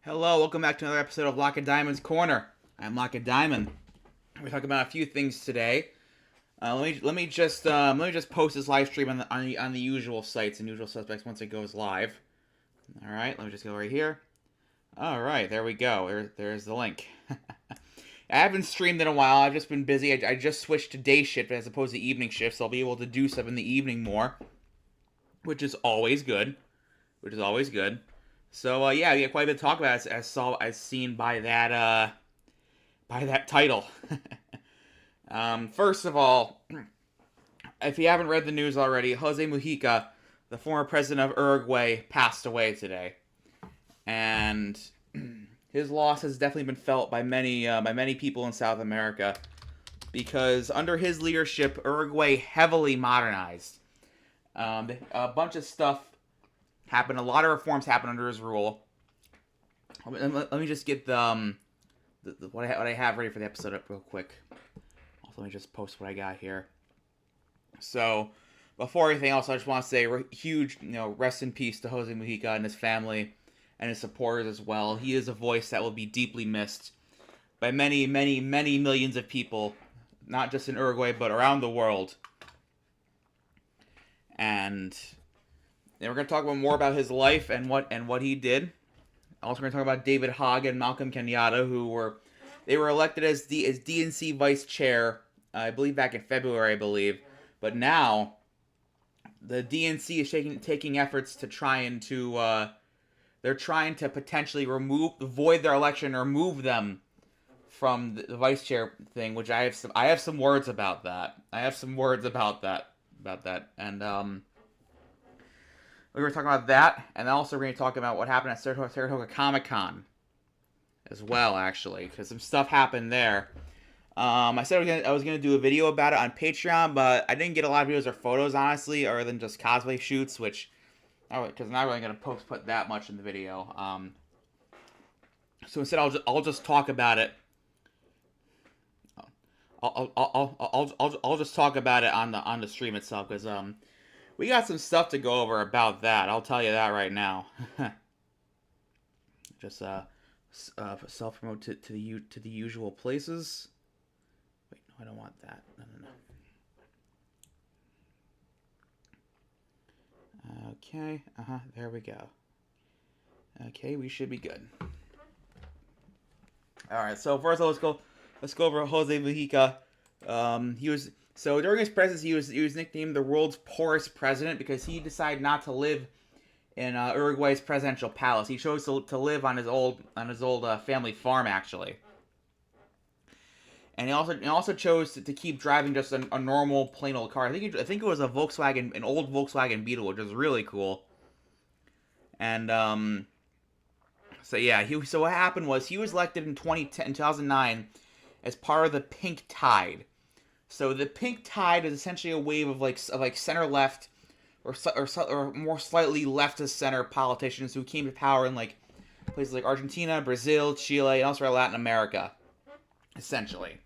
Hello, welcome back to another episode of Lacedaemon's Corner. I'm Lacedaemon. We're talking about a few things today. Let me just post this live stream on the usual sites and usual suspects once it goes live. All right, let me just go right here. All right, there we go. There's the link. I haven't streamed in a while. I've just been busy. I just switched to day shift as opposed to evening shift, so I'll be able to do stuff in the evening more, which is always good. So yeah, we got quite a bit to talk about as seen by that title. First of all, if you haven't read the news already, José Mujica, the former president of Uruguay, passed away today, and his loss has definitely been felt by many people in South America, because under his leadership, Uruguay heavily modernized. A bunch of stuff happened. A lot of reforms happened under his rule. Let me just get what I have ready for the episode up real quick. Also, let me just post what I got here. So, before anything else, I just want to say huge, rest in peace to José Mujica and his family and his supporters as well. He is a voice that will be deeply missed by many, many, many millions of people, not just in Uruguay but around the world. And then we're going to talk more about his life and what he did. Also, we're going to talk about David Hogg and Malcolm Kenyatta, who were elected as DNC Vice Chair, I believe back in February, But now, the DNC is taking efforts to they're trying to potentially void their election or remove them from the vice chair thing, which I have some words about that. And we're going to talk about that, and also we're going to talk about what happened at Saratoga Comic Con as well, actually, because some stuff happened there. I said I was going to do a video about it on Patreon, but I didn't get a lot of videos or photos, honestly, other than just cosplay shoots, because I'm not really going to put that much in the video. So instead, I'll just talk about it. I'll just talk about it on the stream itself, because we got some stuff to go over about that. I'll tell you that right now. Just self-promote to the usual places. Wait, no, I don't want that. No. Okay. There we go. Okay, we should be good. All right. So first, let's go over José Mujica. So during his presidency, he was nicknamed the world's poorest president because he decided not to live in Uruguay's presidential palace. He chose to live on his old family farm, actually. And he also chose to keep driving just a normal plain old car. I think it was an old Volkswagen Beetle, which is really cool. And so yeah, so what happened was he was elected in 2009 as part of the Pink Tide. So the Pink Tide is essentially a wave of like center left or more slightly left to center politicians who came to power in like places like Argentina, Brazil, Chile, and elsewhere Latin America. Essentially,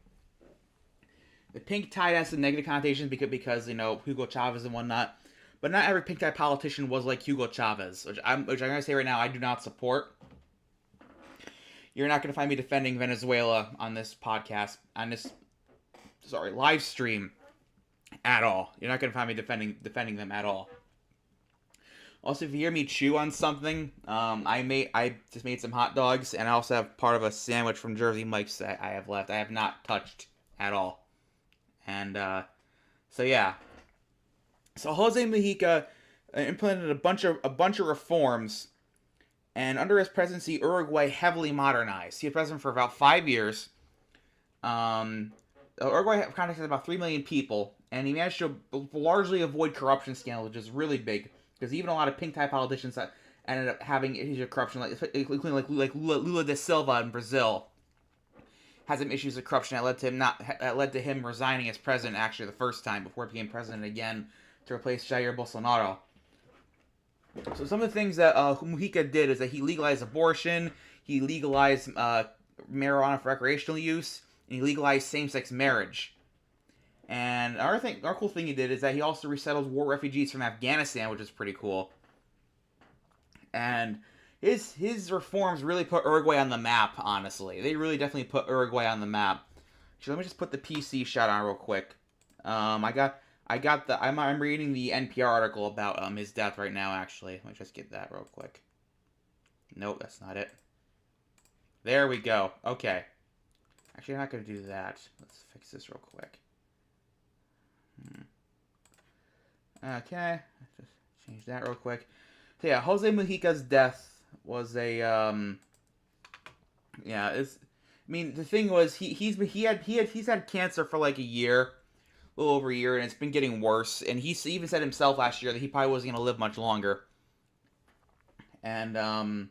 the Pink Tide has some negative connotations because Hugo Chavez and whatnot. But not every Pink Tide politician was like Hugo Chavez, which I'm gonna say right now I do not support. You're not gonna find me defending Venezuela on this podcast live stream at all. You're not gonna find me defending them at all. Also, if you hear me chew on something, I just made some hot dogs, and I also have part of a sandwich from Jersey Mike's that I have left. I have not touched at all. And so yeah. So José Mujica implemented a bunch of reforms, and under his presidency, Uruguay heavily modernized. He was president for about 5 years. Uruguay has about 3 million people, and he managed to largely avoid corruption scandals, which is really big, because even a lot of Pink Tide politicians that ended up having issues of corruption, including like Lula da Silva in Brazil, had some issues of corruption that led to him resigning as president actually the first time before he became president again to replace Jair Bolsonaro. So some of the things that Mujica did is that he legalized abortion, he legalized marijuana for recreational use, and he legalized same-sex marriage. And our cool thing he did is that he also resettled war refugees from Afghanistan, which is pretty cool. And his reforms really put Uruguay on the map. Honestly, they really definitely put Uruguay on the map. Actually, let me just put the PC shot on real quick. I'm reading the NPR article about his death right now. Actually, let me just get that real quick. Nope, that's not it. There we go. Okay. Actually, I'm not gonna do that. Let's fix this real quick. Okay, just change that real quick. So yeah, Jose Mujica's death was a yeah. I mean, the thing was he's had cancer for like a year, a little over a year, and it's been getting worse. And he even said himself last year that he probably wasn't gonna live much longer. And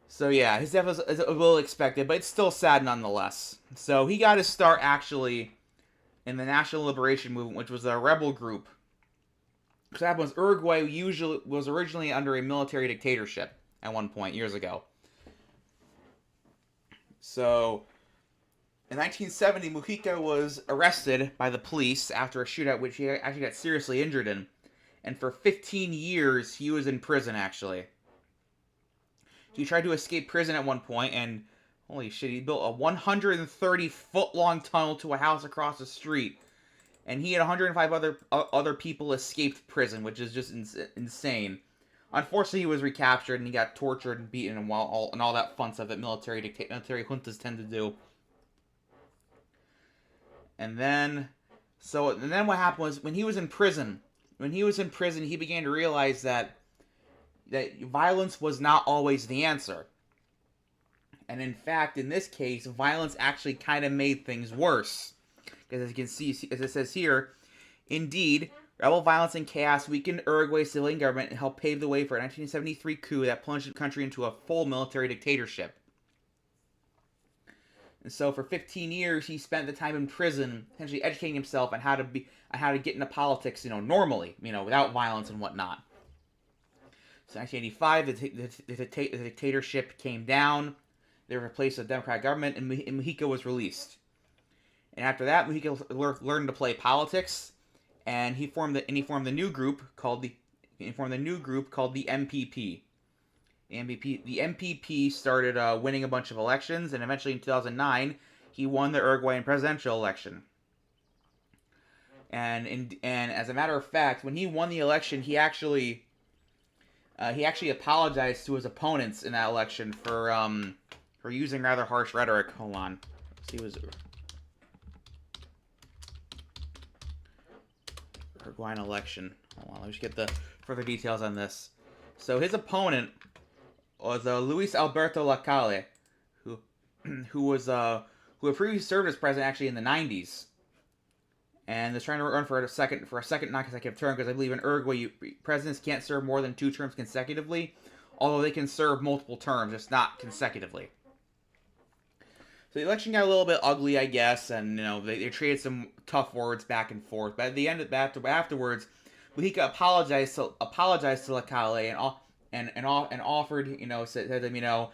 so yeah, his death was a little expected, but it's still sad nonetheless. So he got his start actually in the National Liberation Movement, which was a rebel group. What happened was Uruguay was originally under a military dictatorship at one point years ago. So, in 1970, Mujica was arrested by the police after a shootout which he actually got seriously injured in. And for 15 years, he was in prison, actually. He tried to escape prison at one point, and holy shit, he built a 130-foot-long tunnel to a house across the street. And he and 105 other people escaped prison, which is just insane. Unfortunately, he was recaptured and he got tortured and beaten and all that fun stuff that military juntas tend to do. And then what happened was when he was in prison, he began to realize that violence was not always the answer. And in fact, in this case, violence actually kind of made things worse. Because as you can see, as it says here, indeed, rebel violence and chaos weakened Uruguay's civilian government and helped pave the way for a 1973 coup that plunged the country into a full military dictatorship. And so for 15 years, he spent the time in prison, essentially educating himself on how to get into politics, normally, without violence and whatnot. So in 1985, the dictatorship came down. They replaced with a democratic government, and Mujica was released. And after that, Mujica learned to play politics, and he formed the new group called the MPP. The MPP started winning a bunch of elections, and eventually in 2009, he won the Uruguayan presidential election. And as a matter of fact, when he won the election, he actually apologized to his opponents in that election for using rather harsh rhetoric. Hold on, let's see, was Uruguayan election. Hold on, let me just get the further details on this. So his opponent was Luis Alberto Lacalle, who had previously served as president actually in the 90s, and is trying to run for a second non-consecutive term, because I believe in Uruguay presidents can't serve more than 2 terms consecutively, although they can serve multiple terms, just not consecutively. So the election got a little bit ugly, I guess, and they traded some tough words back and forth. But at the end, afterwards, Mujica apologized to Lacalle and offered, said to him, now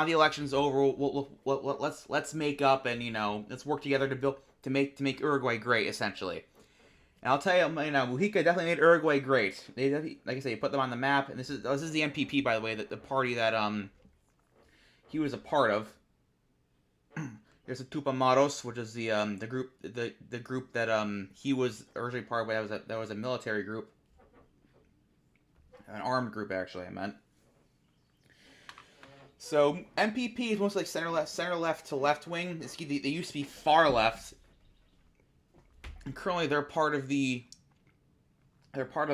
the election's over, let's make up and let's work together to make Uruguay great, essentially. And I'll tell you, Mujica definitely made Uruguay great. They, like I say, put them on the map. And this is the MPP, by the way, the party that he was a part of. There's the Tupamaros, which is the group that he was originally part of. That was a military group, an armed group, actually, I meant. So MPP is mostly like center left to left wing. They used to be far left, and currently they're part of a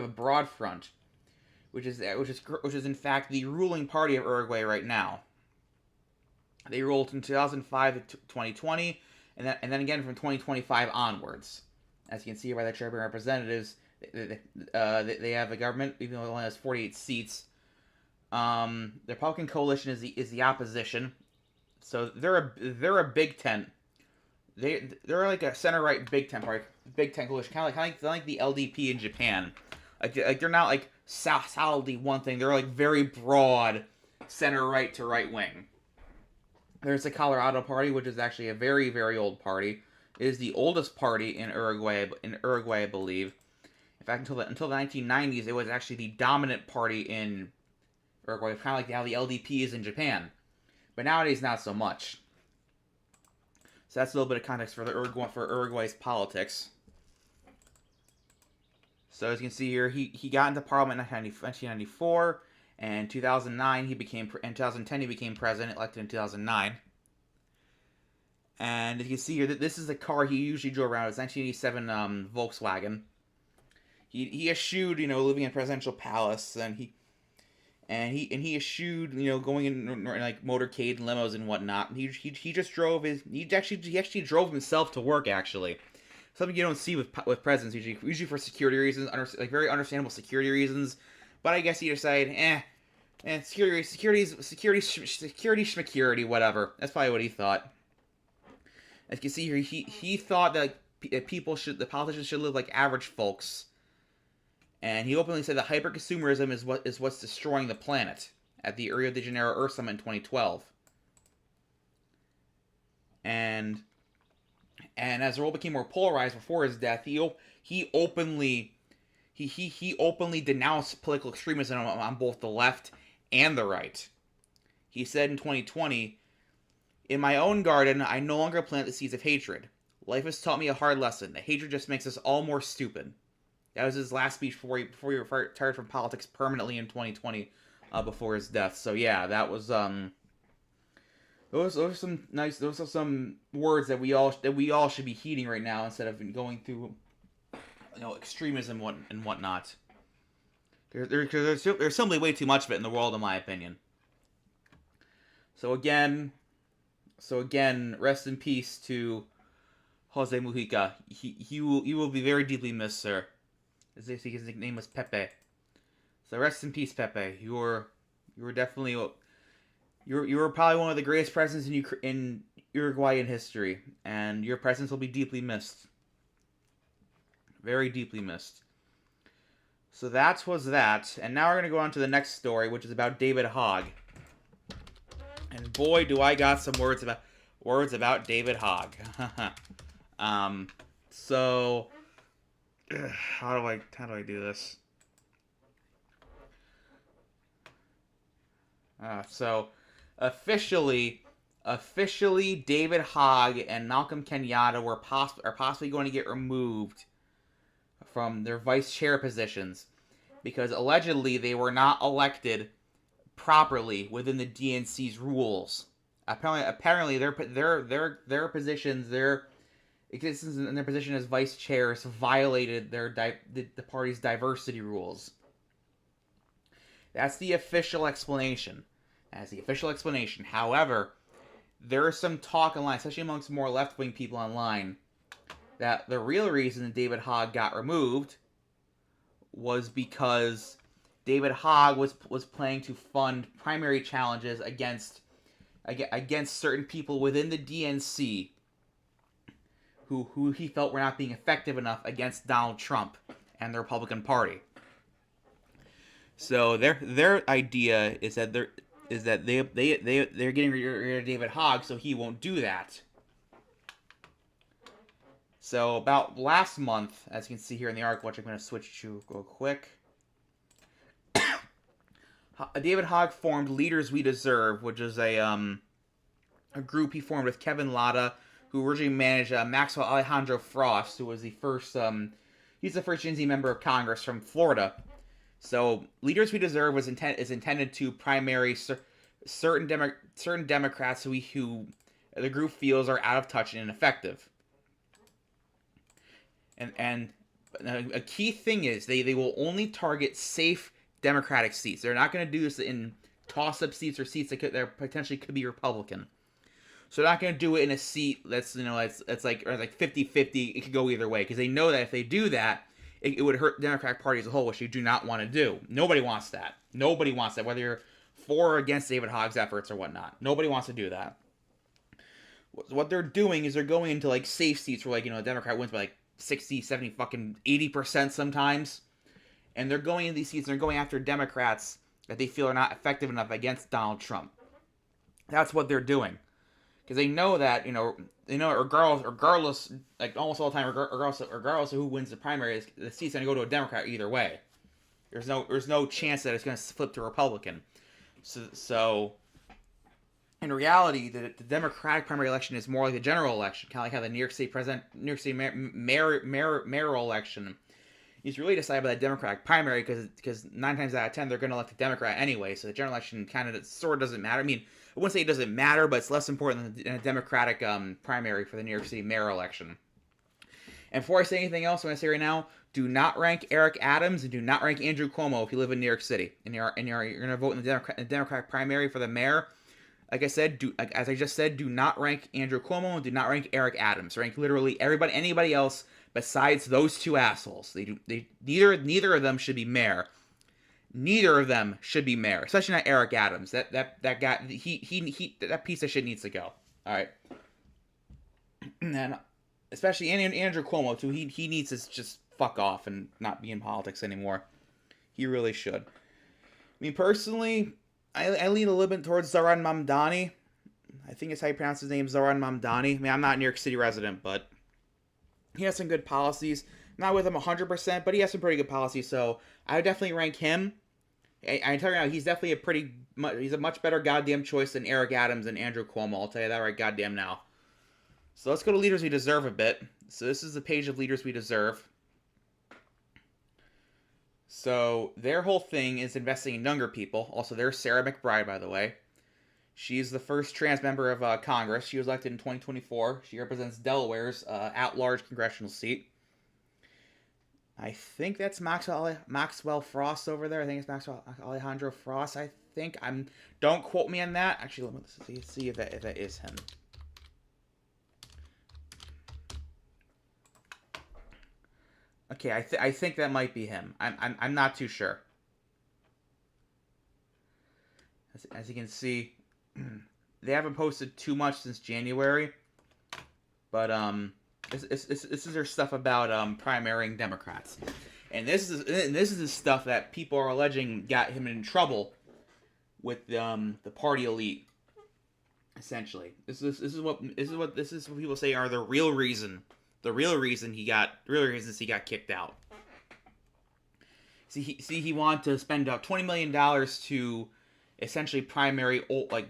Broad Front, which is in fact the ruling party of Uruguay right now. They ruled from 2005 to 2020, and then again from 2025 onwards. As you can see here by the Chair of Representatives, they have a government, even though it only has 48 seats. The Republican coalition is the opposition, so they're a big tent. They're like a center right big tent party, big tent coalition, kind of like the LDP in Japan. Like they're not like solidly one thing. They're like very broad, center right to right wing. There's the Colorado Party, which is actually a very, very old party. It is the oldest party in Uruguay, I believe. In fact, until the 1990s, it was actually the dominant party in Uruguay, kind of like how the LDP is in Japan. But nowadays, not so much. So that's a little bit of context for Uruguay's politics. So as you can see here, he got into parliament in 1994, and in 2010 he became president, elected in 2009. And as you can see here, this is the car he usually drove around. It's 1987 Volkswagen. He eschewed, living in a presidential palace, and he eschewed, going in like motorcade and limos and whatnot. He just drove he actually drove himself to work, actually. Something you don't see with presidents usually for security reasons, like very understandable security reasons. But I guess he decided, security, whatever. That's probably what he thought. As you can see here, he thought that the politicians should live like average folks. And he openly said that hyper-consumerism is what's destroying the planet at the Rio de Janeiro Earth Summit in 2012. And as the world became more polarized before his death, he openly denounced political extremism on both the left and the right. He said in 2020, "In my own garden, I no longer plant the seeds of hatred. Life has taught me a hard lesson. That hatred just makes us all more stupid." That was his last speech before he retired from politics permanently in 2020, before his death. So yeah, that was those are some words that we all should be heeding right now instead of going through, extremism and whatnot. There's simply way too much of it in the world, in my opinion. So again, rest in peace to José Mujica. He will be very deeply missed, sir. His nickname was Pepe. So rest in peace, Pepe. You were definitely you were probably one of the greatest presidents in Uruguayan history, and your presence will be deeply missed. Very deeply missed. So that was that, and now we're gonna go on to the next story, which is about David Hogg. And boy, do I got some words about David Hogg. So how do I do this? So officially, David Hogg and Malcolm Kenyatta are possibly going to get removed from their vice chair positions because allegedly they were not elected properly within the DNC's rules. Apparently their positions, their existence in their position as vice chairs violated the party's diversity rules. That's the official explanation. However, there is some talk online, especially amongst more left-wing people online, that the real reason that David Hogg got removed was because David Hogg was planning to fund primary challenges against certain people within the DNC who he felt were not being effective enough against Donald Trump and the Republican Party. So their idea is that they're getting rid of David Hogg so he won't do that. So about last month, as you can see here in the article, which I'm going to switch to real quick, David Hogg formed Leaders We Deserve, which is a group he formed with Kevin Latta, who originally managed Maxwell Alejandro Frost, who was the first he's the first Gen Z member of Congress from Florida. So Leaders We Deserve is intended to primary certain Democrats who the group feels are out of touch and ineffective. And a key thing is they will only target safe Democratic seats. They're not going to do this in toss-up seats or seats that potentially could be Republican. So they're not going to do it in a seat that's it's like 50-50. It could go either way because they know that if they do that, it would hurt the Democratic Party as a whole, which you do not want to do. Nobody wants that. Nobody wants that, whether you're for or against David Hogg's efforts or whatnot. Nobody wants to do that. What they're doing is they're going into like safe seats where a Democrat wins by like 60, 70, fucking 80% sometimes. And they're going into these seats and they're going after Democrats that they feel are not effective enough against Donald Trump. That's what they're doing. Because they know that, regardless, like almost all the time, regardless of who wins the primary, the seat's going to go to a Democrat either way. There's no chance that it's going to flip to Republican. So in reality, the Democratic primary election is more like a general election, kind of like how the New York City mayoral election is really decided by the Democratic primary, because 9 times out of 10 they're going to elect a Democrat anyway. So the general election kind of sort of doesn't matter. I mean, I wouldn't say it doesn't matter, but it's less important than a Democratic primary for the New York City mayoral election. And before I say anything else, I'm going to say right now, do not rank Eric Adams and do not rank Andrew Cuomo if you live in New York City and you're going to vote in the Democratic primary for the mayor. Like I said, as I just said, do not rank Andrew Cuomo and do not rank Eric Adams. Rank literally anybody else besides those two assholes. Neither of them should be mayor. Neither of them should be mayor, especially not Eric Adams. That guy, that piece of shit needs to go. All right, and then especially Andrew Cuomo too. He needs to just fuck off and not be in politics anymore. He really should. I mean, personally, I lean a little bit towards Zohran Mamdani. I think it's how you pronounce his name, Zohran Mamdani. I mean, I'm not a New York City resident, but he has some good policies. Not with him 100%, but he has some pretty good policies, so I would definitely rank him. I tell you now, he's definitely he's a much better goddamn choice than Eric Adams and Andrew Cuomo. I'll tell you that right goddamn now. So let's go to Leaders We Deserve a bit. So this is the page of Leaders We Deserve. So their whole thing is investing in younger people. Also, there's Sarah McBride, by the way. She's the first trans member of Congress. She was elected in 2024. She represents Delaware's at-large congressional seat. I think that's Maxwell Frost over there. I think it's Alejandro Frost. I think Don't quote me on that. Actually, let me see if that is him. Okay, I think that might be him. I'm not too sure. As you can see, they haven't posted too much since January, but this is their stuff about primarying Democrats, and this is the stuff that people are alleging got him in trouble with the party elite. Essentially, this is what people say are the real reasons he got kicked out. See, he wanted to spend up $20 million to essentially primary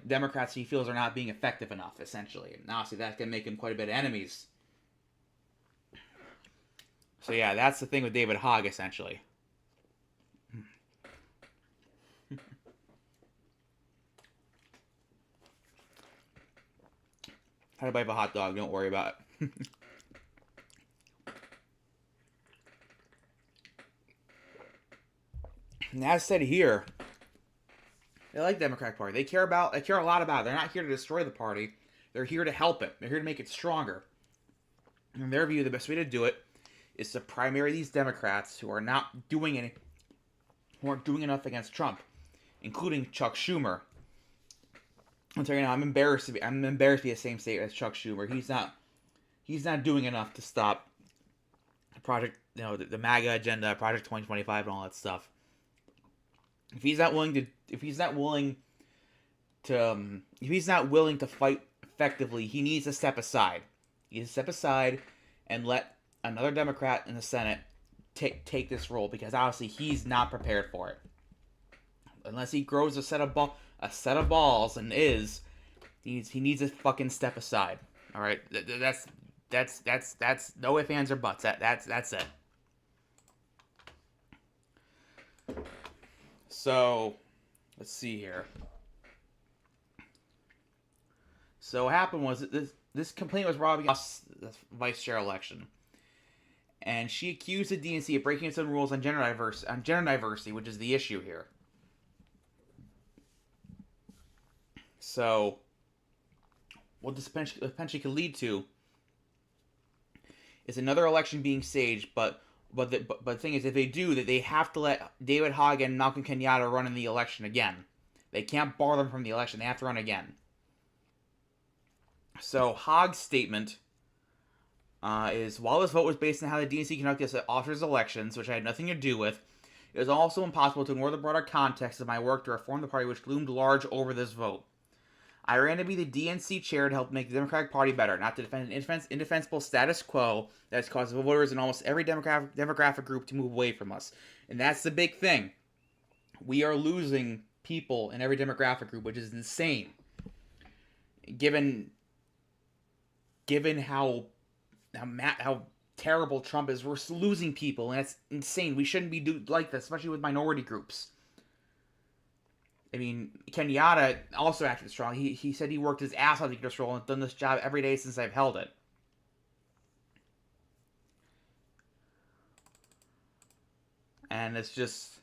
Democrats he feels are not being effective enough, essentially. And obviously that can make him quite a bit of enemies. So yeah, that's the thing with David Hogg, essentially. Had a bite of a hot dog, don't worry about it. And as said here, they like the Democratic Party. They care a lot about it. They're not here to destroy the party. They're here to help it. They're here to make it stronger. In their view, the best way to do it is to primary these Democrats who are not doing who aren't doing enough against Trump, including Chuck Schumer. I'll tell you now, I'm embarrassed to be the same state as Chuck Schumer. He's not doing enough to stop the project, the MAGA agenda, Project 2025, and all that stuff. If he's not willing to fight effectively, he needs to step aside. He needs to step aside and let another Democrat in the Senate take this role, because obviously he's not prepared for it. Unless he grows a set of balls and he needs to fucking step aside. All right, that's no ifs, ands, or buts. That's it. So, let's see here. So what happened was this complaint was brought against the vice chair election, and she accused the DNC of breaking its own rules on gender diversity, which is the issue here. So, what this potentially could lead to is another election being staged, but the thing is, if they do, that they have to let David Hogg and Malcolm Kenyatta run in the election again. They can't bar them from the election. They have to run again. So Hogg's statement is, while this vote was based on how the DNC conducted its officers' elections, which I had nothing to do with, it was also impossible to ignore the broader context of my work to reform the party, which loomed large over this vote. I ran to be the DNC chair to help make the Democratic Party better, not to defend an indefensible status quo that has caused voters in almost every demographic group to move away from us. And that's the big thing. We are losing people in every demographic group, which is insane. Given how terrible Trump is, we're losing people, and it's insane. We shouldn't be like this, especially with minority groups. I mean, Kenyatta also acted strong. He said he worked his ass off to get this role and done this job every day since I've held it. And it's just,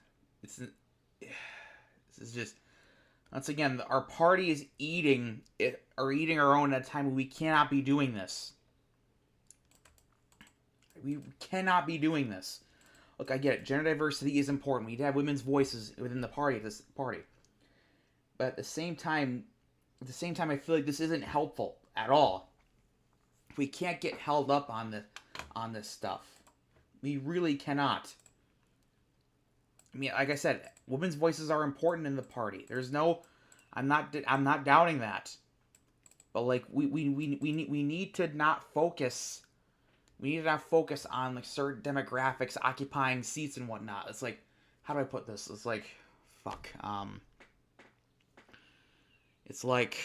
once again, our party is eating our own at a time when we cannot be doing this. We cannot be doing this. Look, I get it. Gender diversity is important. We need to have women's voices within the party. But at the same time, I feel like this isn't helpful at all. We can't get held up on this stuff. We really cannot. I mean, like I said, women's voices are important in the party. I'm not doubting that. But like we need to not focus. We need to not focus on like certain demographics occupying seats and whatnot. It's like, how do I put this? It's like, fuck. It's like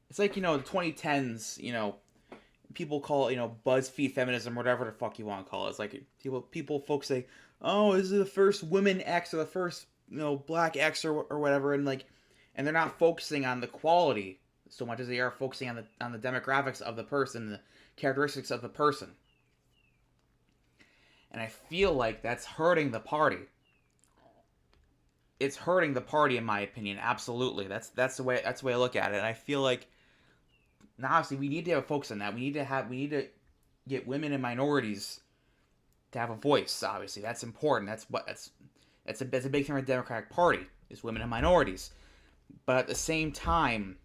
the 2010s. People call it BuzzFeed feminism, whatever the fuck you want to call it. It's like people folks say, oh, this is the first women X or the first black X or whatever, and they're not focusing on the quality so much as they are focusing on the demographics of the person, the characteristics of the person. And I feel like that's hurting the party. It's hurting the party, in my opinion. Absolutely, that's the way I look at it. And I feel like, now, obviously, we need to have a focus on that. We need to get women and minorities to have a voice. Obviously, that's important. That's a big thing for the Democratic Party, is women and minorities. But at the same time,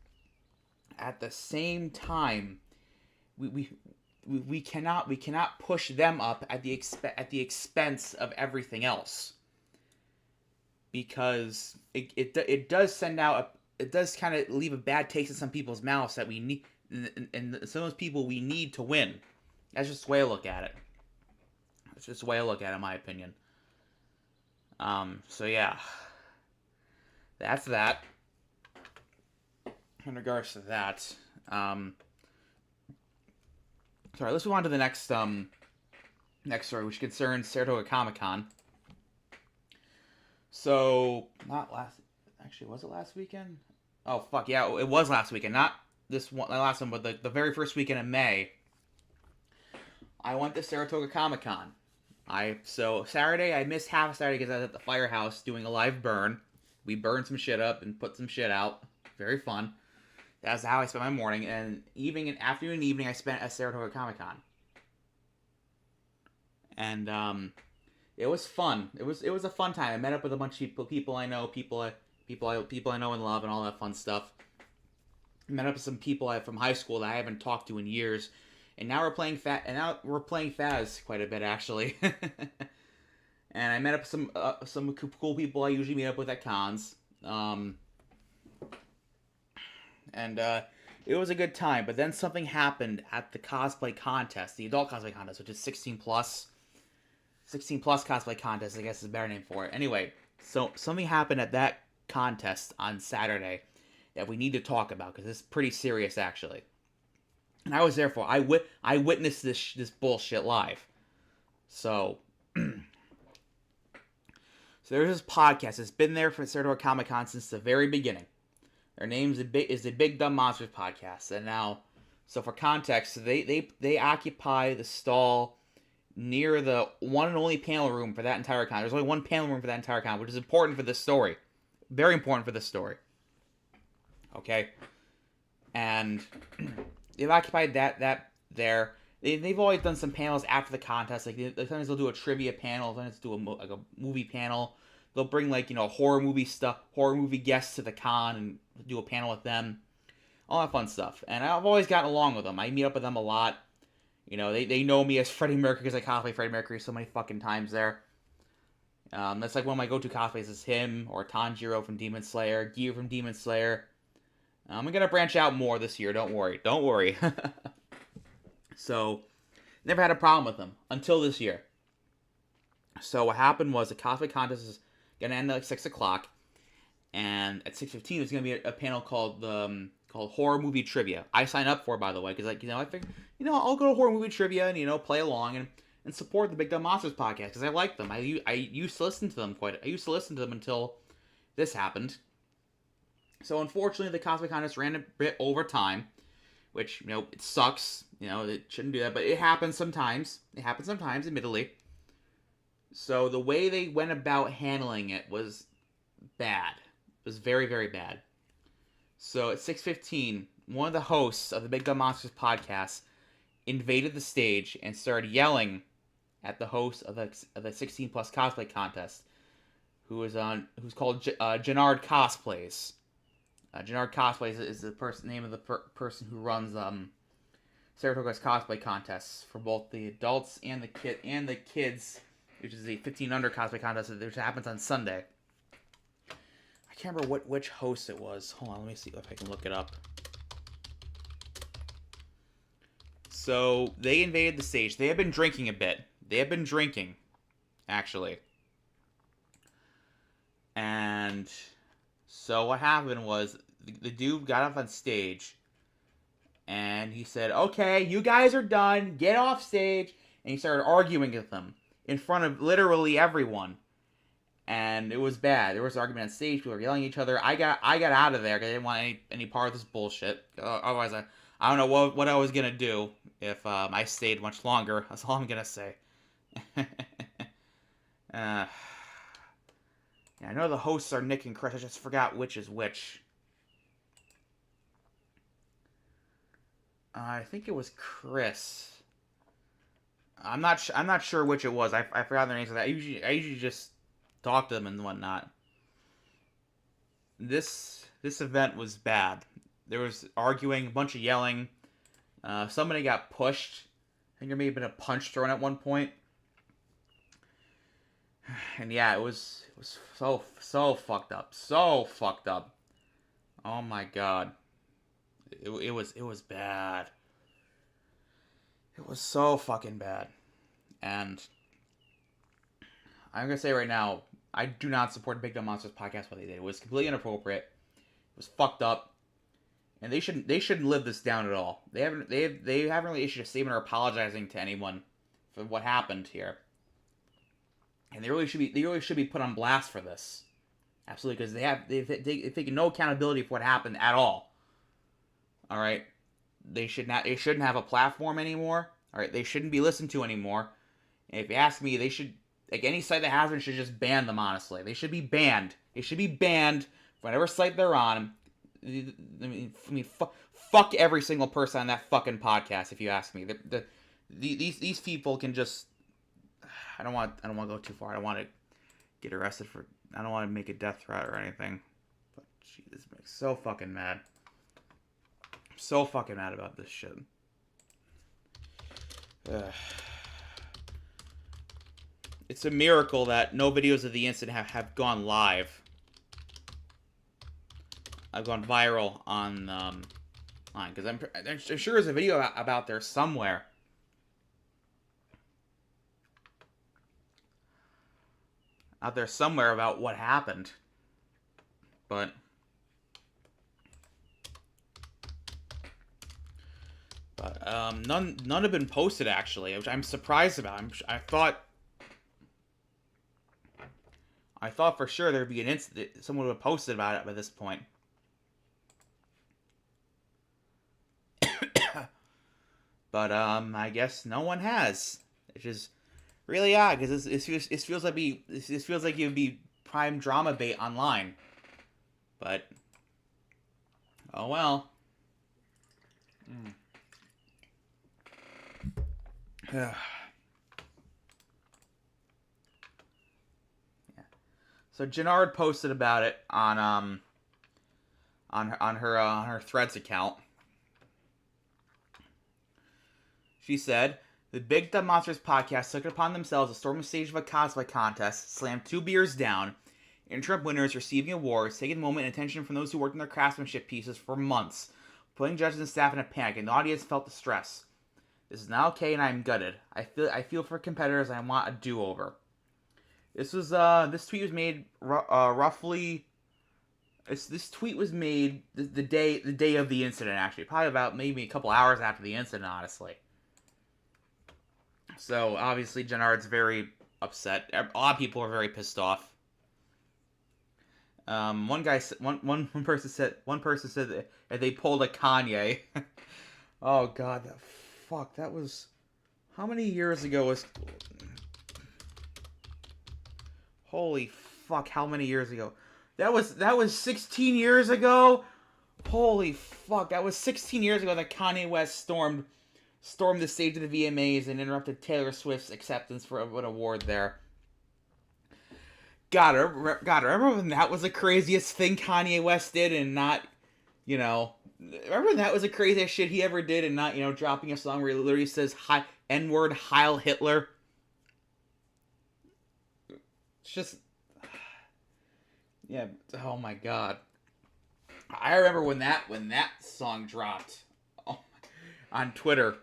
we cannot push them up at the expense of everything else, because it does send out it does kind of leave a bad taste in some people's mouths that we need, and some of those people we need to win. That's just the way I look at it. That's just the way I look at it, in my opinion. So yeah, that's that. In regards to that, sorry, let's move on to the next story, which concerns Saratoga Comic Con. So, was it last weekend? Oh, fuck, yeah, it was last weekend. Not this one, the last one, but the very first weekend in May. I went to Saratoga Comic Con. So, Saturday, I missed half Saturday because I was at the firehouse doing a live burn. We burned some shit up and put some shit out. Very fun. That's how I spent my morning. And afternoon and evening, I spent at Saratoga Comic Con. And, it was fun. It was a fun time. I met up with a bunch of people I know, people I know and love, and all that fun stuff. I met up with some people from high school that I haven't talked to in years, and now we're playing Faz quite a bit, actually. And I met up with some cool people I usually meet up with at cons. And it was a good time. But then something happened at the cosplay contest, the adult cosplay contest, which is 16 plus. 16 plus cosplay contest, I guess is a better name for it. Anyway, so something happened at that contest on Saturday that we need to talk about, because it's pretty serious, actually. And I was there for it. I witnessed this bullshit live. So there's this podcast. It's been there for Saratoga Comic Con since the very beginning. Their name is the Big Dumb Monsters Podcast. And now, so for context, they occupy the stall near the one and only panel room for that entire con. There's only one panel room for that entire con, which is important for this story. Very important for this story. Okay? And they've occupied that there. They've always done some panels after the contest. Like, sometimes they'll do a trivia panel. Sometimes they'll do a movie panel. They'll bring, horror movie guests to the con and do a panel with them. All that fun stuff. And I've always gotten along with them. I meet up with them a lot. They know me as Freddie Mercury because I cosplay Freddie Mercury so many fucking times there. That's like one of my go-to cosplays is him, or Tanjiro from Demon Slayer, Gear from Demon Slayer. I'm going to branch out more this year, don't worry. Don't worry. So, never had a problem with them until this year. So what happened was the cosplay contest is going to end at 6 o'clock. And at 6:15, there's going to be a panel called Horror Movie Trivia. I signed up for it, by the way, because I think I'll go to Horror Movie Trivia and play along and support the Big Dumb Monsters podcast because I like them. I used to listen to them until this happened. So unfortunately, the Cosplay Contest ran a bit over time, which it sucks. It shouldn't do that, but it happens sometimes. Admittedly. So the way they went about handling it was bad. It was very, very bad. So at 6:15, one of the hosts of the Big Dumb Monsters podcast invaded the stage and started yelling at the host of the 16 plus cosplay contest, who's called Jannard Cosplays. Jannard Cosplays is the name of the person who runs Saratoga's cosplay contests for both the adults and the kids, which is the 15 under cosplay contest which happens on Sunday. I can't remember which host it was. Hold on, let me see if I can look it up. So they invaded the stage. They have been drinking a bit. Actually. And so what happened was the dude got up on stage and he said, "Okay, you guys are done. Get off stage." And he started arguing with them in front of literally everyone. And it was bad. There was an argument on stage. People were yelling at each other. I got out of there because I didn't want any part of this bullshit. Otherwise, I don't know what I was going to do if I stayed much longer. That's all I'm going to say. Yeah, I know the hosts are Nick and Chris. I just forgot which is which. I think it was Chris. I'm not sure which it was. I forgot their names. I usually just talk to them and whatnot. This event was bad. There was arguing, a bunch of yelling. Somebody got pushed. I think there may have been a punch thrown at one point. And yeah, it was so fucked up. So fucked up. Oh my god. It was bad. It was so fucking bad. And I'm gonna say right now, I do not support Big Dumb Monsters podcast what they did. It was completely inappropriate. It was fucked up. And they shouldn't live this down at all. They haven't really issued a statement or apologizing to anyone for what happened here. And they really should be put on blast for this. Absolutely, because they've taken no accountability for what happened at all. All right, they shouldn't have a platform anymore. All right, they shouldn't be listened to anymore. And if you ask me, they should, like, any site that has them should just ban them. Honestly, they should be banned. They should be banned from whatever site they're on. I mean, fuck every single person on that fucking podcast. If you ask me, these people can just. I don't want to go too far. I don't want to get arrested for. I don't want to make a death threat or anything. But gee, this makes me so fucking mad. I'm so fucking mad about this shit. It's a miracle that no videos of the incident have gone live. I've gone viral on line because I'm sure there's a video about there somewhere. Out there somewhere about what happened, but none have been posted actually, which I'm surprised about. I thought for sure there'd be an incident, someone would have posted about it by this point. But I guess no one has, which is really odd because this feels like you'd be prime drama bait online. But oh well. Yeah. So Jannard posted about it on her Threads account. She said, "The Big Dumb Monsters podcast took it upon themselves to storm the stage of a cosplay contest, slam 2 beers down, interim winners receiving awards, taking a moment and attention from those who worked on their craftsmanship pieces for months, putting judges and staff in a panic, and the audience felt the stress. This is not okay, and I am gutted. I feel for competitors, and I want a do-over." This tweet was made roughly This tweet was made the day of the incident, actually. Probably about maybe a couple hours after the incident, honestly. So, obviously, Gennard's very upset. A lot of people are very pissed off. One person said that they pulled a Kanye. Oh, God. That was... How many years ago was... Holy fuck, how many years ago? That was 16 years ago? Holy fuck, that was 16 years ago that Kanye West stormed the stage of the VMAs and interrupted Taylor Swift's acceptance for an award there. God, remember when that was the craziest thing Kanye West did and not, remember when that was the craziest shit he ever did and not, dropping a song where he literally says N-word Heil Hitler? It's just, yeah, oh my God. I remember when that song dropped on Twitter.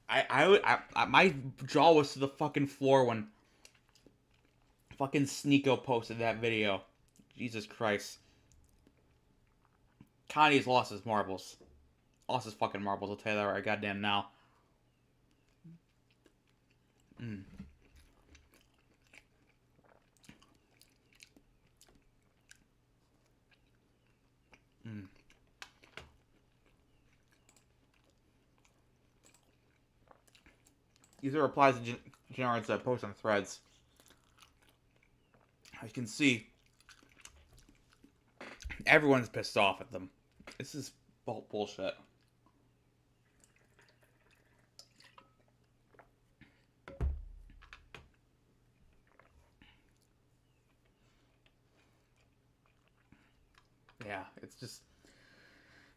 My jaw was to the fucking floor when fucking Sneeko posted that video. Jesus Christ. Kanye's lost his marbles. Lost his fucking marbles, I'll tell you that right goddamn now. These are replies to Gennard's post on Threads. As you can see, everyone's pissed off at them. This is bullshit. Yeah,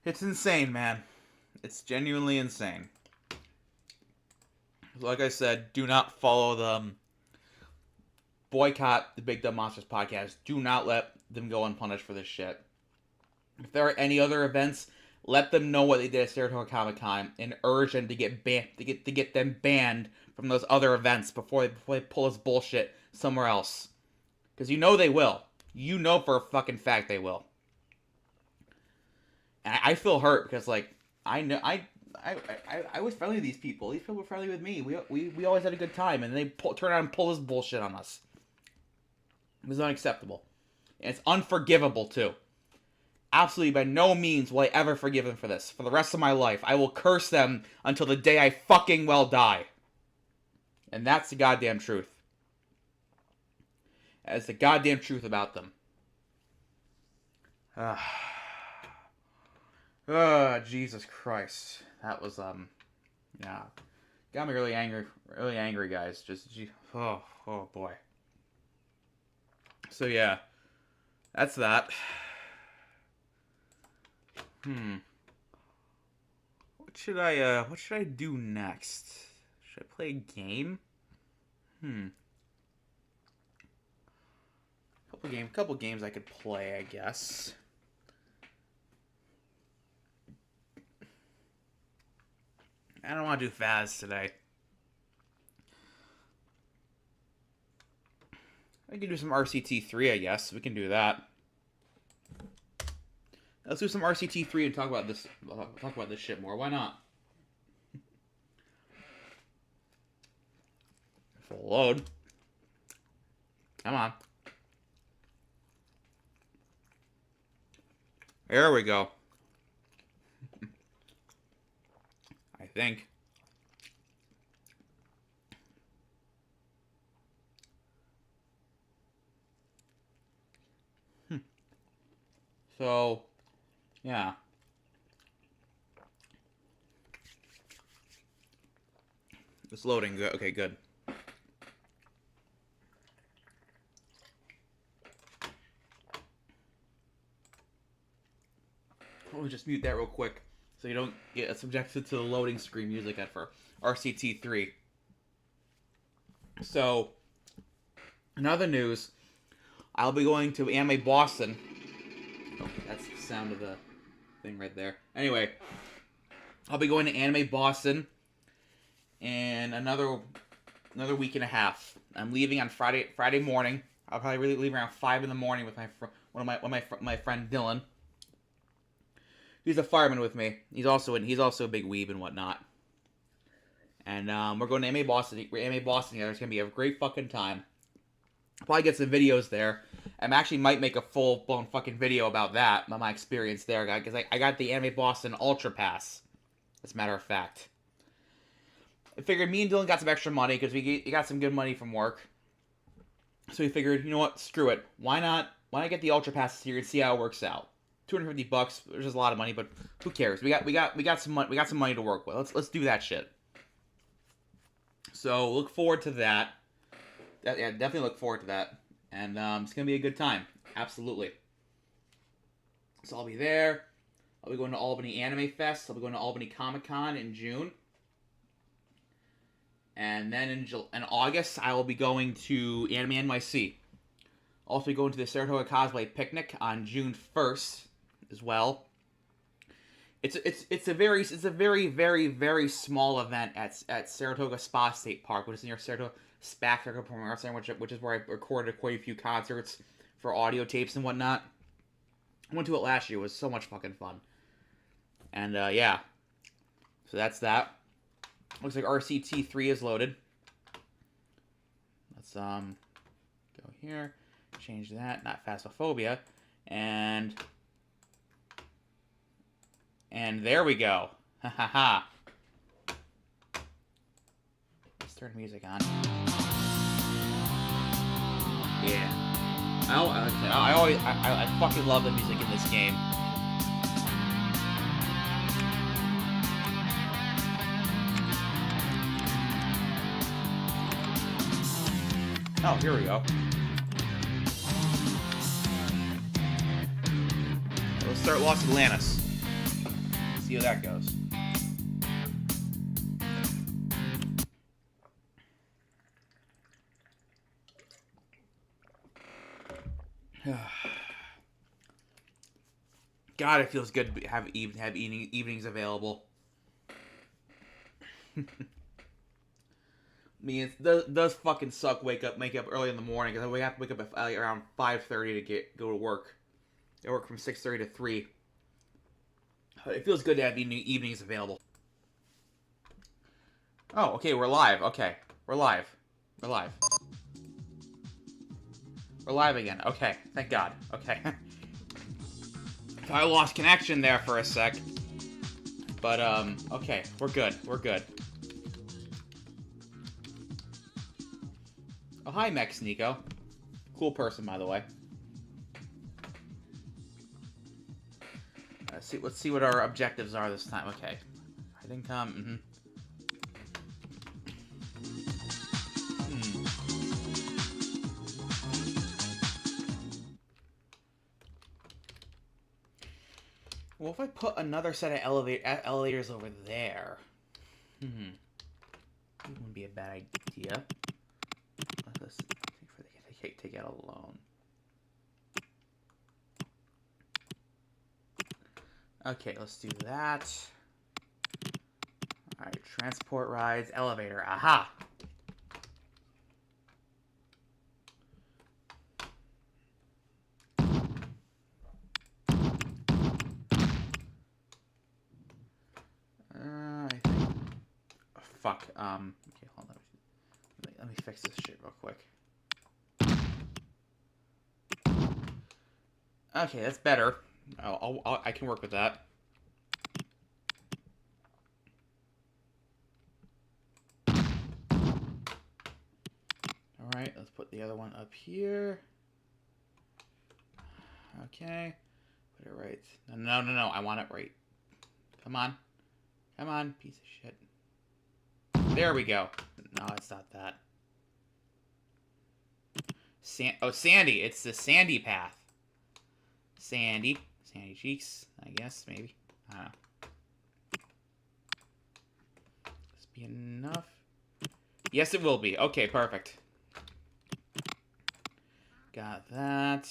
it's insane, man. It's genuinely insane. Like I said, do not follow them. Boycott the Big Dumb Monsters podcast. Do not let them go unpunished for this shit. If there are any other events, let them know what they did at Saratoga Comic Con and urge them to get banned, to get them banned from those other events before they pull this bullshit somewhere else. Because you know they will. You know for a fucking fact they will. And I feel hurt because, like, I was friendly with these people. These people were friendly with me. We always had a good time, and they turn around and pull this bullshit on us. It was unacceptable. And it's unforgivable, too. Absolutely, by no means will I ever forgive them for this. For the rest of my life, I will curse them until the day I fucking well die. And that's the goddamn truth. That's the goddamn truth about them. Jesus Christ. That was, yeah. Got me really angry, guys. Oh boy. So, yeah. That's that. What should I do next? Should I play a game? Couple games I could play, I guess. I don't want to do Faz today. I can do some RCT3, I guess. We can do that. Let's do some RCT3 and talk about this shit more. Why not? Full load. Come on. There we go. I think. So, yeah. It's loading. Good. Okay, good. Let me just mute that real quick so you don't get subjected to the loading screen music for RCT3. So, in other news, I'll be going to Anime Boston. Oh, that's the sound of the thing right there. Anyway, I'll be going to Anime Boston in another week and a half. I'm leaving on Friday morning. I'll probably leave around 5 in the morning with my friend Dylan. He's a fireman with me. He's also a big weeb and whatnot. And we're going to AMA Boston. AMA Boston together. It's gonna be a great fucking time. Probably get some videos there. I actually might make a full blown fucking video about that, about my experience there, guys. Because I got the AMA Boston Ultra Pass. As a matter of fact. I figured me and Dylan got some extra money because we got some good money from work. So we figured, you know what, screw it. Why not get the Ultra Pass this year and see how it works out? $250, which is a lot of money, but who cares? We got some money to work with. Let's do that shit. So look forward to that. Yeah, definitely look forward to that. And it's gonna be a good time. Absolutely. So I'll be there. I'll be going to Albany Anime Fest. I'll be going to Albany Comic Con in June. And then in August, I will be going to Anime NYC. Also be going to the Saratoga Cosplay Picnic on June 1st as well. It's a very very small event at Saratoga Spa State Park, which is near Saratoga Performing Arts Center, which is where I recorded quite a few concerts for audio tapes and whatnot. I went to it last year. It was so much fucking fun. And yeah, so that's that. Looks like RCT3 is loaded. Let's go here, change that, not Phasmophobia, and there we go. Ha ha ha. Let's turn music on. Yeah. I fucking love the music in this game. Oh, here we go. Let's start Los Atlantis. See how that goes. God, it feels good to have evenings available. I mean, it does fucking suck. Wake up early in the morning because I have to wake up at around 5:30 to go to work. I work from 6:30 to 3. It feels good to have evenings available. Oh, okay, we're live. Okay, we're live. We're live. We're live again. Okay, thank God. Okay. I lost connection there for a sec. But, okay, we're good. We're good. Oh, hi, Mex Nico. Cool person, by the way. Let's see what our objectives are this time. Okay. Hiding come. Well, if I put another set of elevators over there, it wouldn't be a bad idea. Let's take out alone. Okay, let's do that. All right, transport rides, elevator. Aha! Fuck. Okay, hold on. Let me fix this shit real quick. Okay, that's better. I can work with that. Alright, let's put the other one up here. Okay. Put it right. No, I want it right. Come on. Come on, piece of shit. There we go. No, it's not that. Sandy. It's the Sandy path. Sandy cheeks, I guess, maybe. I don't know. This be enough? Yes, it will be. Okay, perfect. Got that.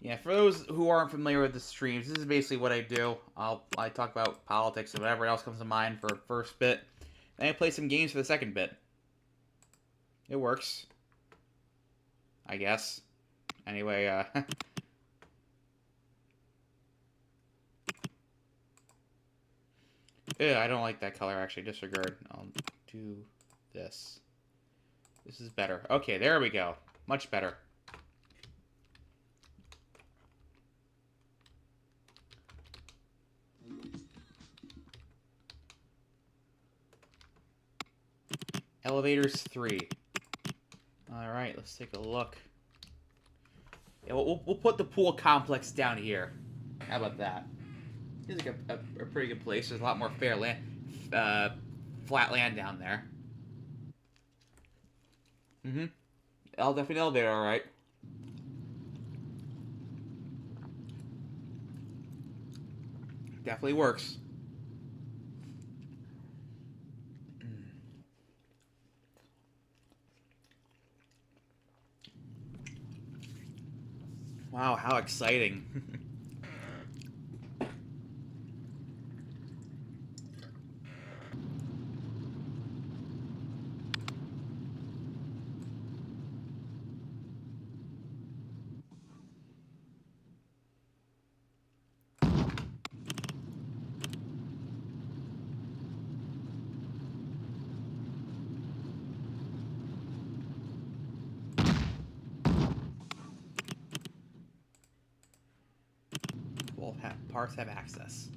Yeah, for those who aren't familiar with the streams, this is basically what I do. I talk about politics and whatever else comes to mind for the first bit. Then I play some games for the second bit. It works. I guess. Anyway, ew, I don't like that color, actually. Disregard. I'll do this. This is better. Okay, there we go. Much better. Elevators 3. Alright, let's take a look. Yeah, we'll put the pool complex down here. How about that? It's like a pretty good place. There's a lot more fair land, flat land down there. Mm-hmm. Definitely elevator, alright. Definitely works. Wow, how exciting. Both parts have access.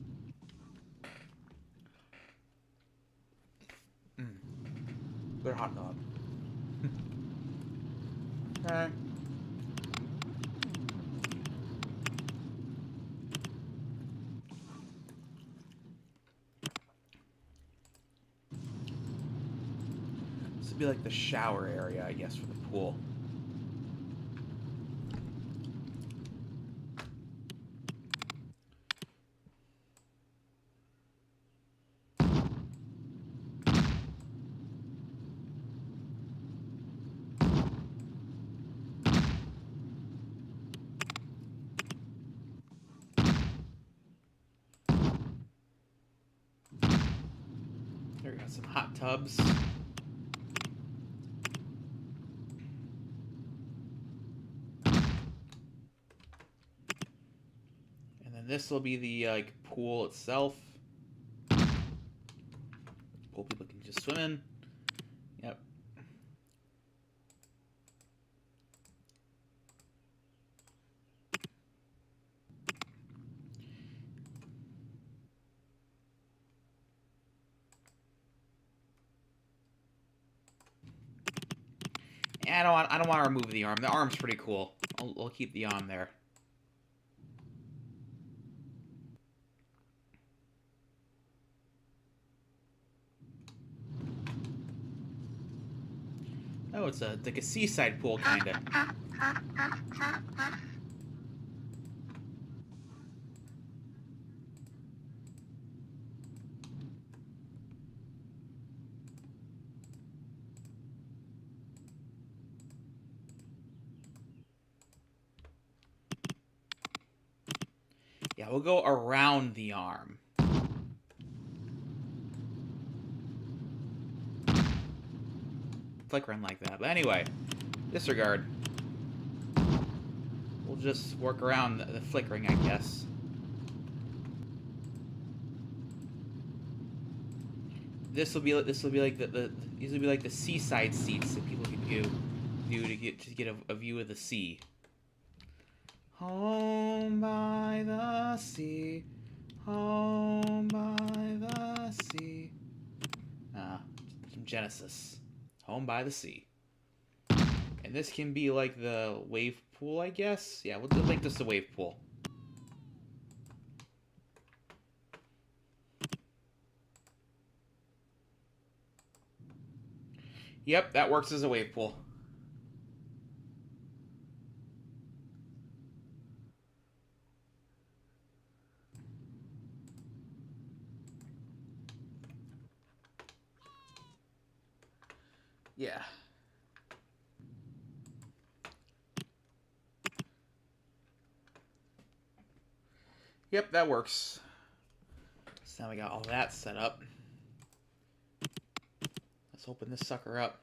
Good hot dog. Okay. This would be like the shower area, I guess, for the pool. There we got some hot tubs. And then this will be the like pool itself. Pool people can just swim in. Yep. I don't want to remove the arm. The arm's pretty cool. I'll keep the arm there. Oh, it's like a seaside pool, kinda. Yeah, we'll go around the arm. Flickering like that. But anyway, disregard. We'll just work around the flickering, I guess. This will be like these will be like the seaside seats that people can do to get a view of the sea. Home by the sea, home by the sea. Some Genesis. Home by the sea. And this can be like the wave pool, I guess? Yeah, we'll make this the wave pool. Yep, that works as a wave pool. Yeah. Yep, that works. So now we got all that set up. Let's open this sucker up.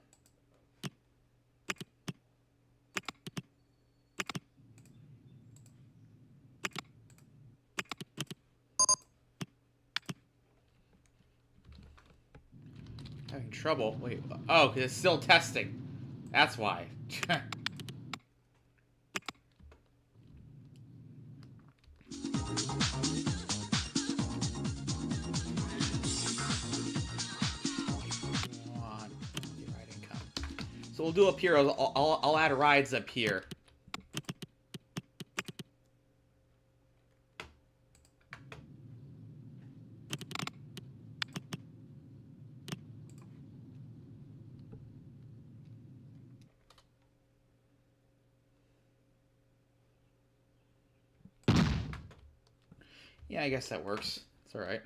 having trouble. Wait, oh, because it's still testing. That's why. So we'll do up here. I'll add rides up here. Yeah, I guess that works. It's all right.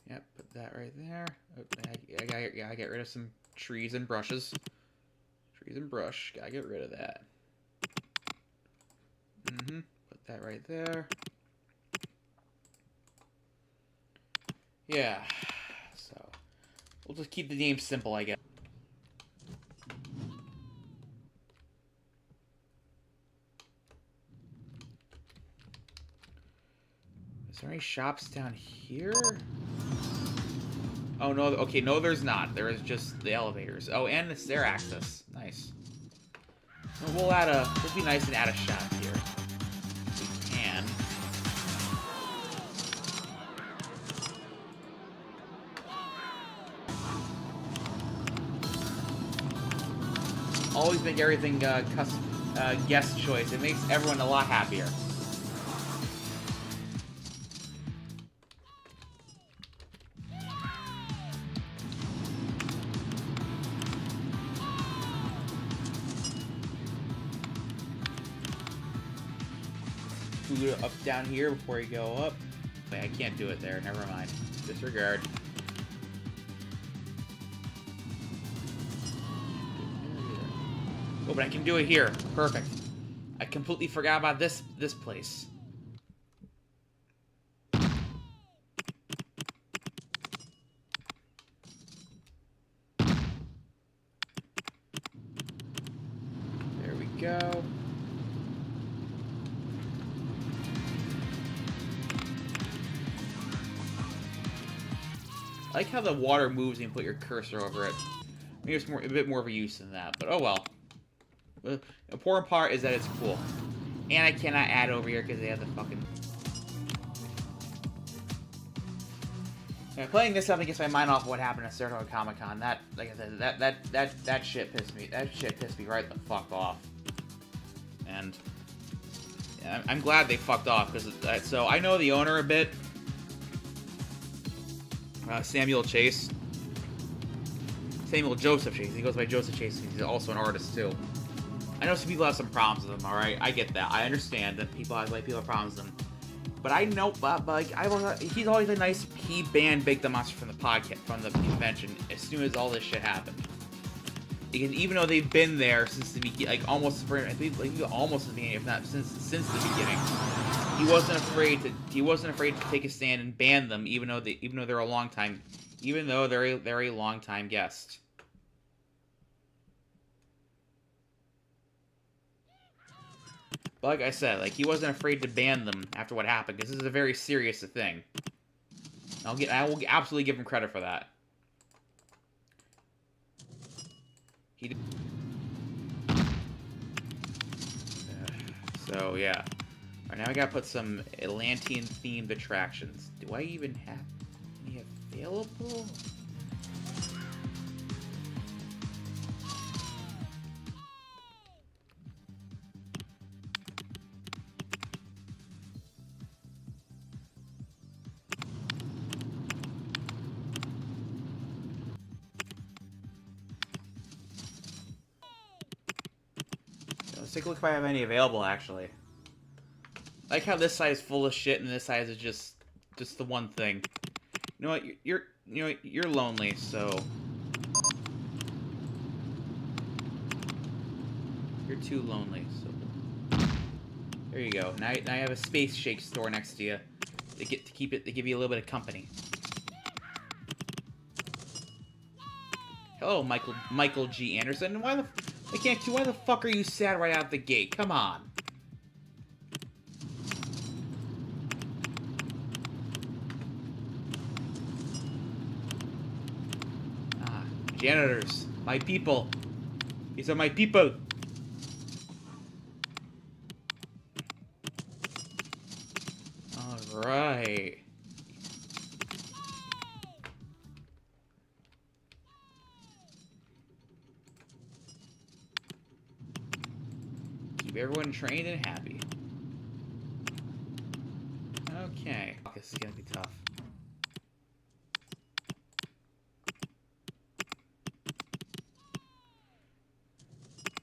Yep, put that right there. Oh, I gotta get rid of some trees and brushes. Trees and brush. Gotta get rid of that. Put that right there. Yeah. So we'll just keep the name simple, I guess. Is there any shops down here? Oh, no. Okay, no, there's not. There is just the elevators. Oh, and the stair access. Nice. So we'll add a... It'd be nice and add a shop here. We can. Always make everything guest choice. It makes everyone a lot happier. Up down here before you go up. Wait, I can't do it there. Never mind. Disregard. Oh, but I can do it here. Perfect. I completely forgot about this place. There we go. I like how the water moves and you put your cursor over it. Maybe it's a bit more of a use than that, but oh well. The important part is that it's cool. And I cannot add over here because they have the fucking... Yeah, playing this up gets my mind off of what happened at Saratoga Comic Con. That, like I said, that shit pissed me. That shit pissed me right the fuck off. And yeah, I'm glad they fucked off because so I know the owner a bit. Samuel Chase. Samuel Joseph Chase. He goes by Joseph Chase. He's also an artist too. I know some people have some problems with him. All right, I get that. I understand that people have problems with him. But I know, like, he's always a nice. He banned Big the Monster from the podcast, from the convention, as soon as all this shit happened. Because even though they've been there since the beginning, like almost the beginning, if not since the beginning, he wasn't afraid to take a stand and ban them, even though they're a long time guest. But like I said, like he wasn't afraid to ban them after what happened, because this is a very serious thing. I will absolutely give him credit for that. So yeah. Alright, now I gotta put some Atlantean themed attractions. Do I even have any available? Let's take a look if I have any available, actually. I like how this side is full of shit and this side is just the one thing. You know what? You're lonely, so you're too lonely. So there you go. Now you have a Space Shake store next to you. They give you a little bit of company. Hello, Michael G. Anderson. Why the fuck are you sad right out the gate? Come on. Janitors. My people. These are my people. Alright. Keep everyone trained and happy. Okay. This is gonna be tough.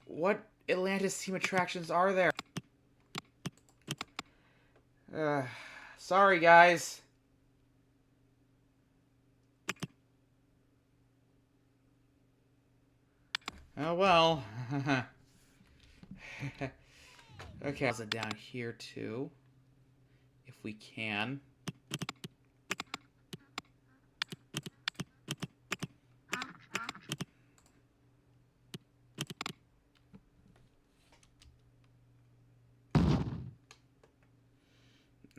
What Atlantis theme attractions are there? Sorry, guys. Oh, well. Okay. I'll down here, too. If we can.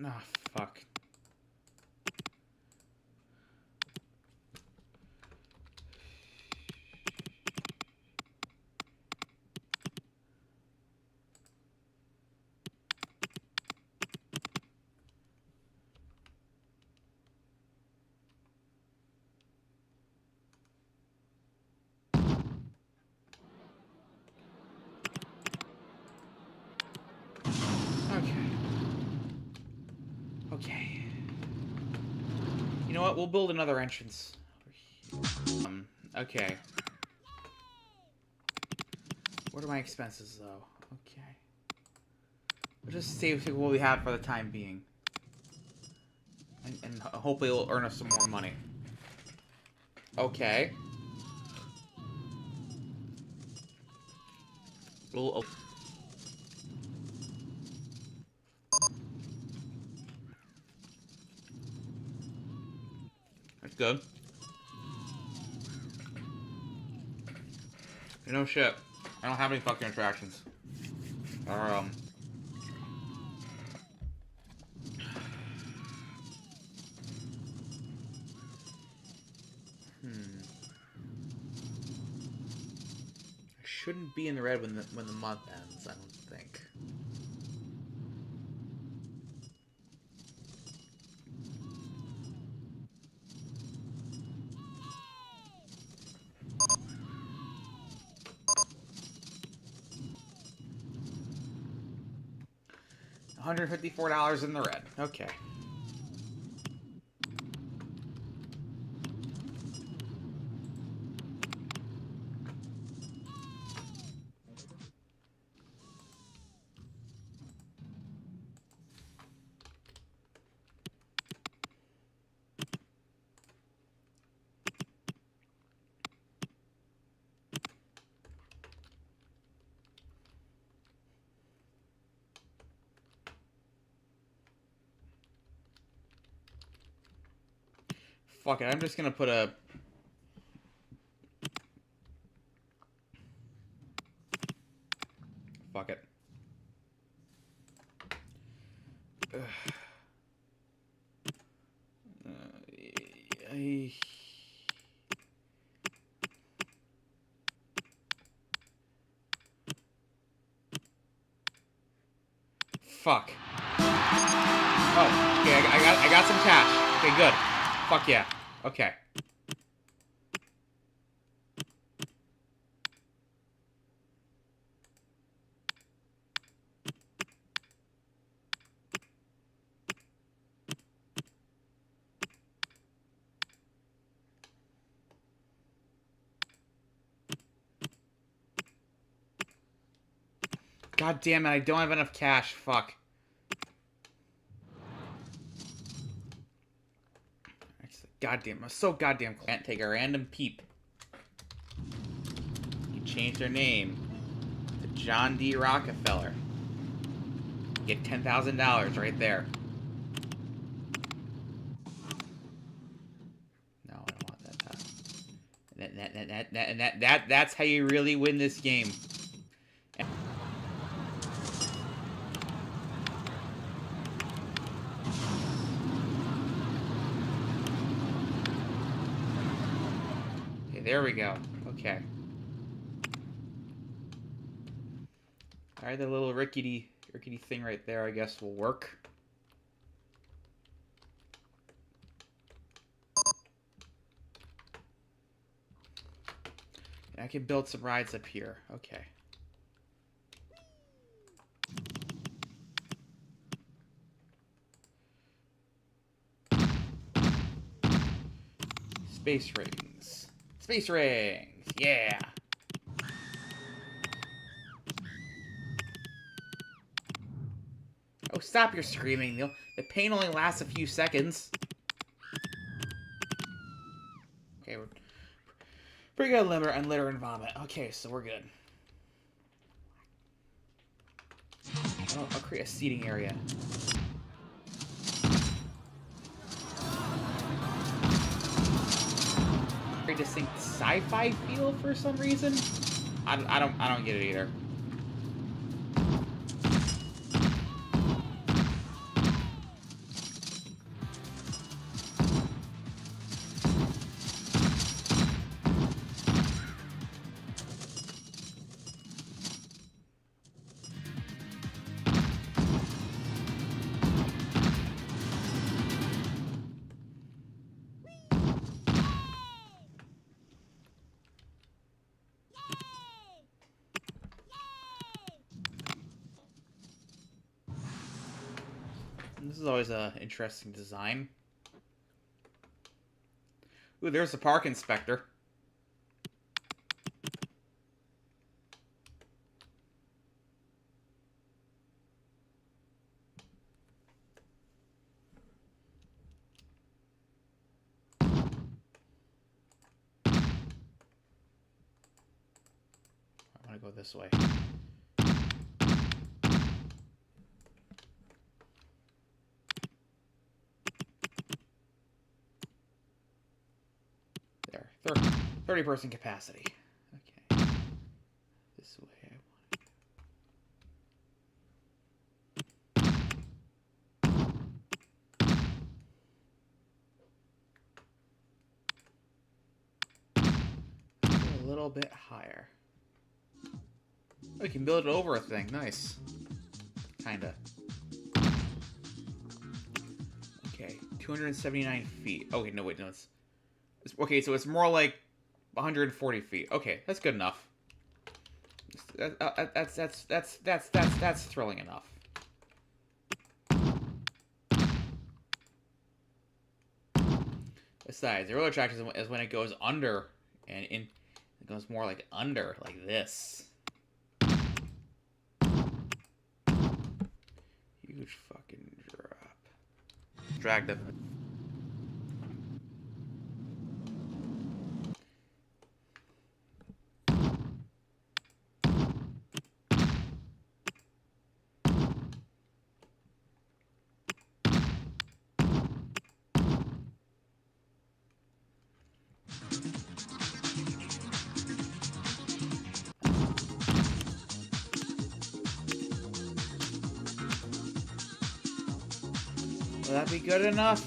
Oh, fuck. Okay. You know what? We'll build another entrance. Okay. What are my expenses, though? Okay. We'll just save what we have for the time being. And hopefully it'll earn us some more money. Okay. We'll... That's good. You know, shit. I don't have any fucking attractions. I shouldn't be in the red when the month ends, I don't think. $154 in the red. Okay. Fuck it, I'm just gonna put a... Fuck it. Fuck. Oh, okay, I got some cash. Okay, good. Fuck yeah. Okay. God damn it, I don't have enough cash. Fuck. Goddamn, I'm so goddamn can't take a random peep. You change their name to John D. Rockefeller. Get $10,000 right there. No, I don't want that. That's how you really win this game. there we go. Okay. Alright, the little rickety thing right there, I guess, will work. And I can build some rides up here. Okay. Space rings. Space rings! Yeah! Oh, stop your screaming. The pain only lasts a few seconds. Okay, we're pretty good on litter and vomit. Okay, so we're good. I'll create a seating area. Very distinct sci-fi feel for some reason. I don't get it either. This is always an interesting design. Ooh, there's the park inspector. I'm gonna go this way. There, 30-person capacity. Okay, this way I want a little bit higher. Oh, you can build it over a thing. Nice. Kinda. Okay, 279 feet. Okay, no, wait, no, it's okay, so it's more like 140 feet. Okay, that's good enough. That's thrilling enough. Besides, the real attraction is when it goes under, and it goes more like under, like this. Huge fucking drop. Drag the. Will that be good enough?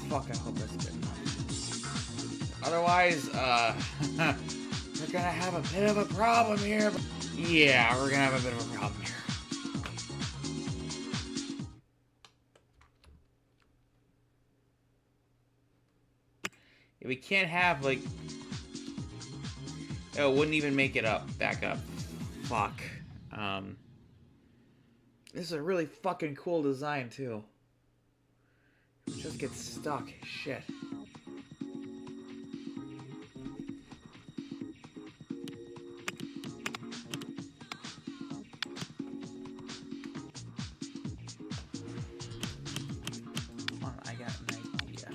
Fuck, I hope that's good enough. Otherwise, we're gonna have a bit of a problem here. Yeah, we're gonna have a bit of a problem here. Yeah, we can't have, like... Oh, it wouldn't even make it up. Back up. Fuck. This is a really fucking cool design, too. It just gets stuck. Shit. Come on, I got an idea.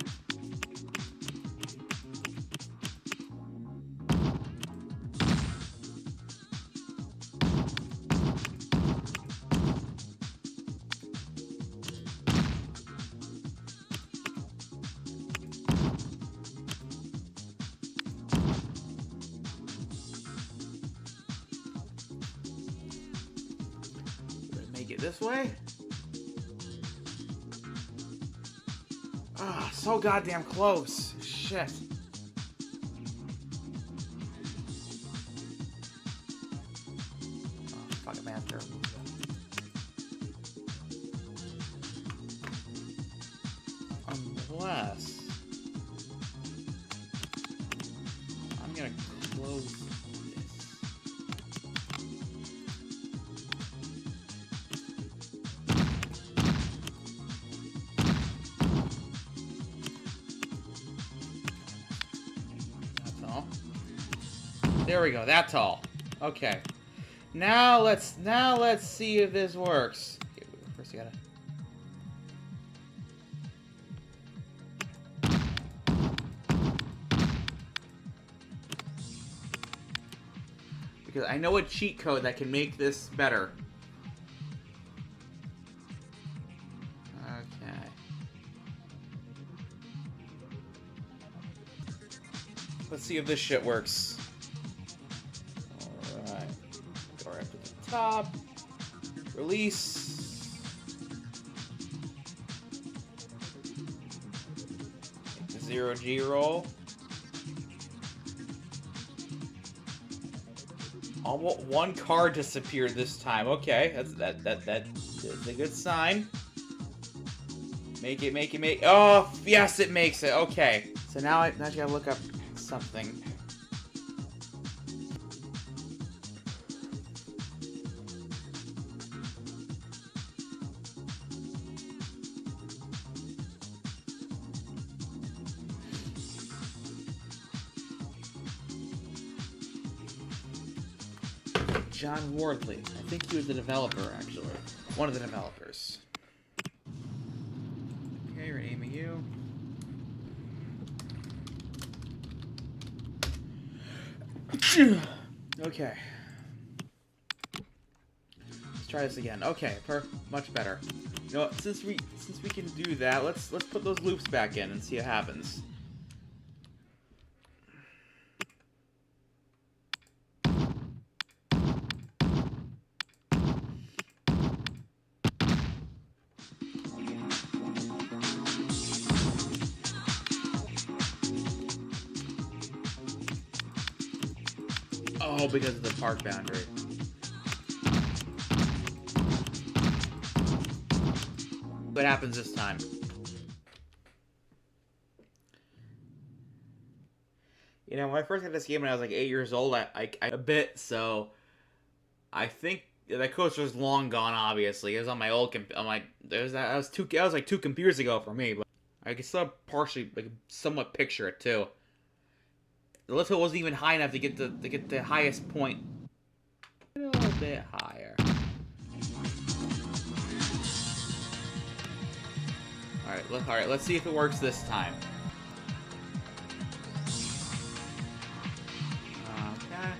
This way? Ah, so goddamn close. Shit. Fucking master. Unless I'm gonna close this. That's all. There we go. That's all. Okay. Now let's see if this works. Okay, first you gotta. Because I know a cheat code that can make this better. Okay. Let's see if this shit works. Alright. Go right to the top. Release. Make the 0G roll. Almost one card disappeared this time. Okay, that's a good sign. Make it. Oh, yes, it makes it. Okay. So now I just gotta look up something. John Wardley. I think he was the developer, actually. One of the developers. Okay, renaming you. Okay. Let's try this again. Okay, much better. You know what, since we can do that, let's put those loops back in and see what happens. Oh, because of the park boundary. What happens this time? You know, when I first got this game when I was like 8 years old, I a bit, so I think that coaster's long gone. Obviously, it was on my old that was like 2 computers ago for me, but I can still partially, like, somewhat picture it too. The lift hill wasn't even high enough to get the highest point. A little bit higher. All right. Let's see if it works this time. Okay.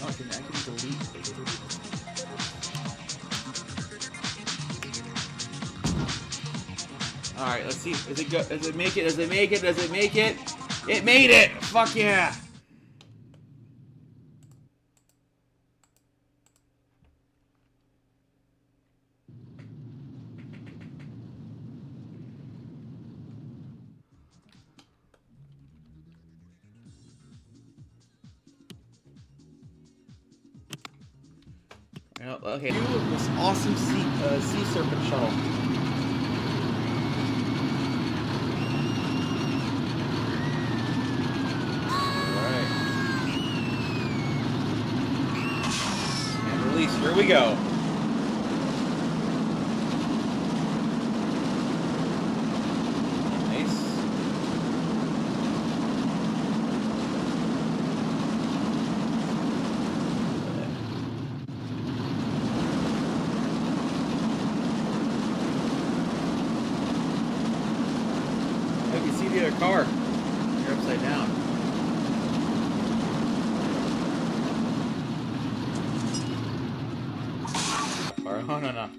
Oh, I can delete. Alright, let's see. Does it go? Does it make it? Does it make it? Does it make it? It made it! Fuck yeah! Okay, this awesome sea serpent shuttle. Here we go. Nice. I can see the other car. You're upside down. Oh, no.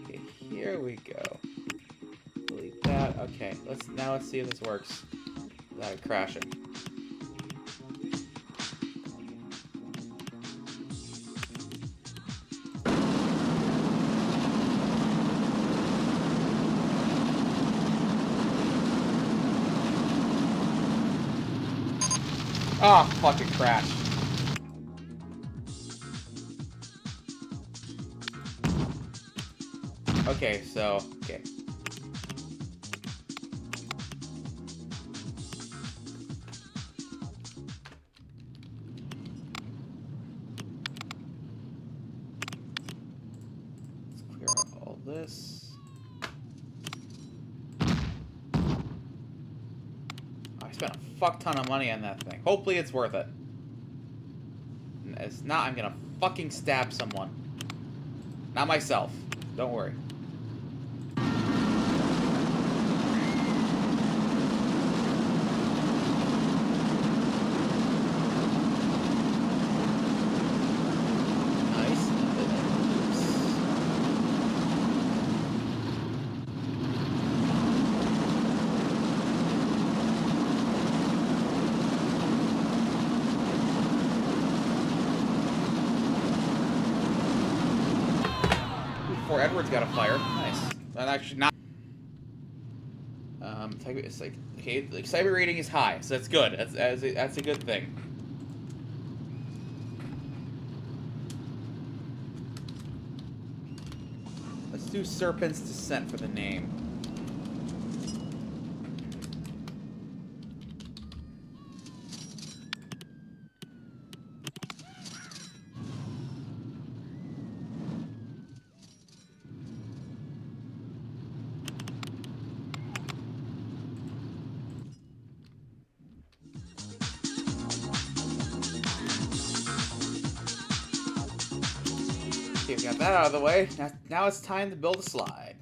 Okay, here we go. Delete that. Okay, let's see if this works without it crashing. Oh, fucking crash. Okay, so, okay. Let's clear out all this. I spent a fuck ton of money on that thing. Hopefully it's worth it. If it's not, I'm gonna fucking stab someone. Not myself. Don't worry. Nice. Before Edward's got a fire. Nice. That actually not. It's like okay, like cyber rating is high, so that's good. That's a good thing. Let's do Serpent's Descent for the name. Okay, we got that out of the way. Now it's time to build a slide.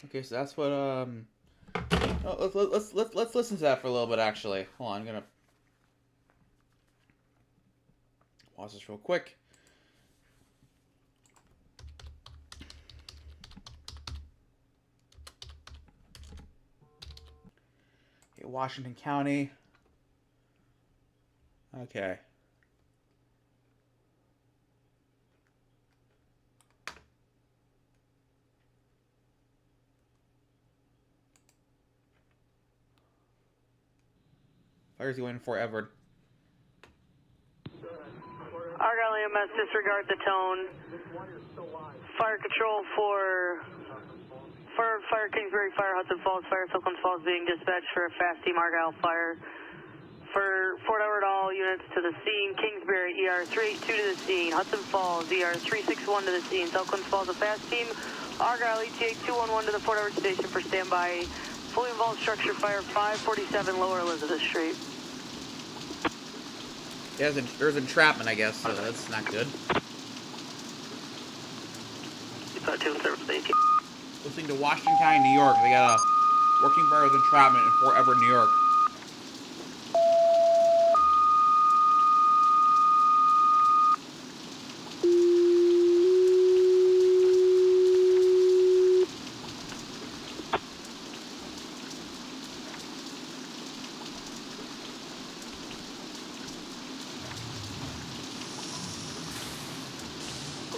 Okay, so that's what oh, let's listen to that for a little bit. Actually, hold on, I'm gonna pause this real quick. Okay, Washington County. Okay. Fire's going for Edward. Argyle EMS, disregard the tone. Fire control for Fire Kingsbury, Fire Hudson Falls, Fire Falcons Falls being dispatched for a fast team Argyle Fire. For Fort Edward, all units to the scene. Kingsbury, ER 382 to the scene. Hudson Falls, ER 361 to the scene. Falcons Falls, a fast team. Argyle, ETA 211 to the Fort Edward station for standby. Fully involved structure fire 547 Lower Elizabeth Street. Yeah, there's entrapment, I guess, so that's not good. Listening to Washington County, New York. They got a working fire with entrapment in Fort Edward, New York.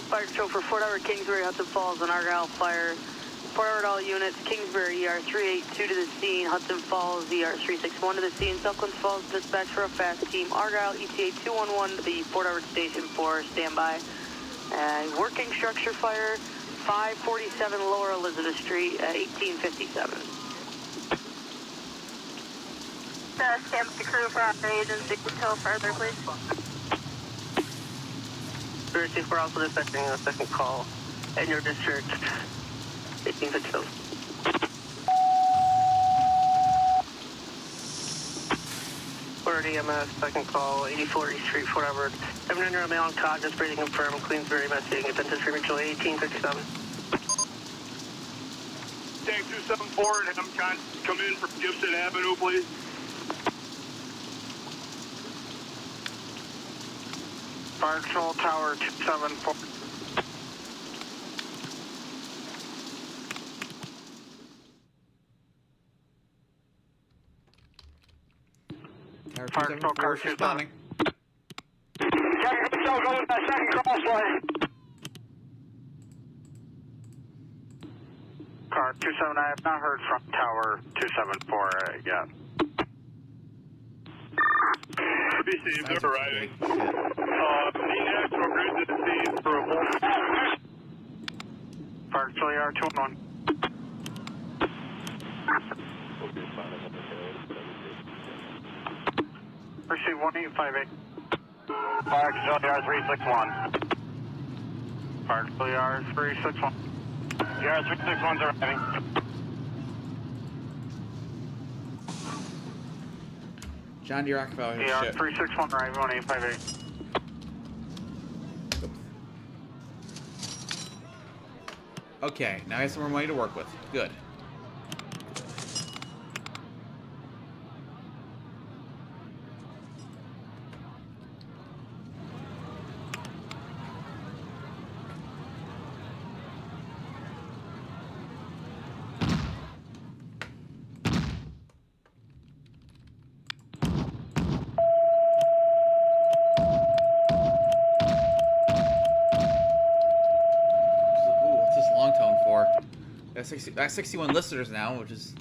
Fire control for Fort Edward, Kingsbury, Hudson Falls, and Argyle Fire. Fort Edward, all units. Kingsbury, ER 382 to the scene. Hudson Falls, ER 361 to the scene. Falcons Falls, dispatch for a fast team. Argyle, ETA 211 to the Fort Edward station for standby. Working structure fire 547 Lower Elizabeth Street, 1857. Stand by crew for our agency until further, please. We're also dispatching a second call in your district, 1857. Fort EMS, second call, 84 East Street, Fort Edward. 700 male unconscious, breathing confirmed, Queensbury investigating offensive mutual 1857. Tank 274 and M-Con come in from Gibson Avenue, please. Fire Control Tower 274. Fire Control Tower responding. Second control going to second crossway. Car 27, I have not heard from Tower 274 yet. Received, they're arriving. The National Grid to the scene for a whole... Fire Control ER 211. Receive 1858. Fire Control ER 361. Fire Control ER 361. ER 361's arriving. John D. Rockefeller. ER 361 arriving 1858. Okay, now I have some more money to work with. Good. That's 61 listeners now, which is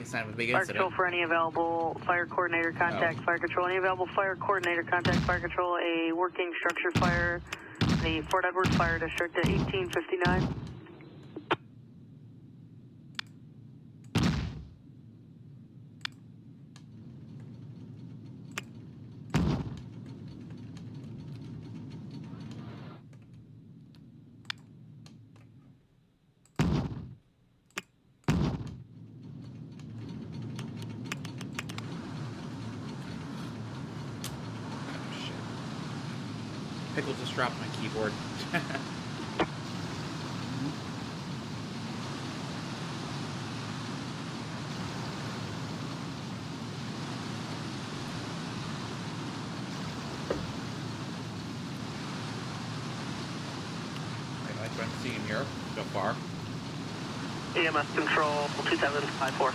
a sign of a big Fire incident. Control for any available fire coordinator contact. Fire Control, any available fire coordinator contact. Fire Control, a working structure fire, the Fort Edward Fire District at 1859. Pickle just dropped my keyboard. I like what I'm seeing here so far. EMS Control 2754.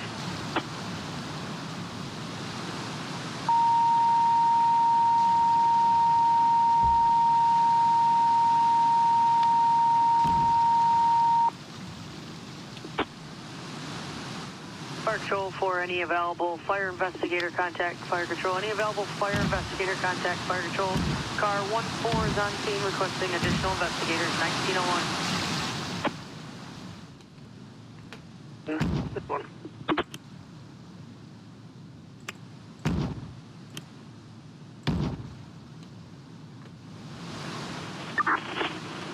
Fire Control for any available fire investigator contact. Fire Control, any available fire investigator contact. Fire Control, car 14 is on scene requesting additional investigators. 1901. This one.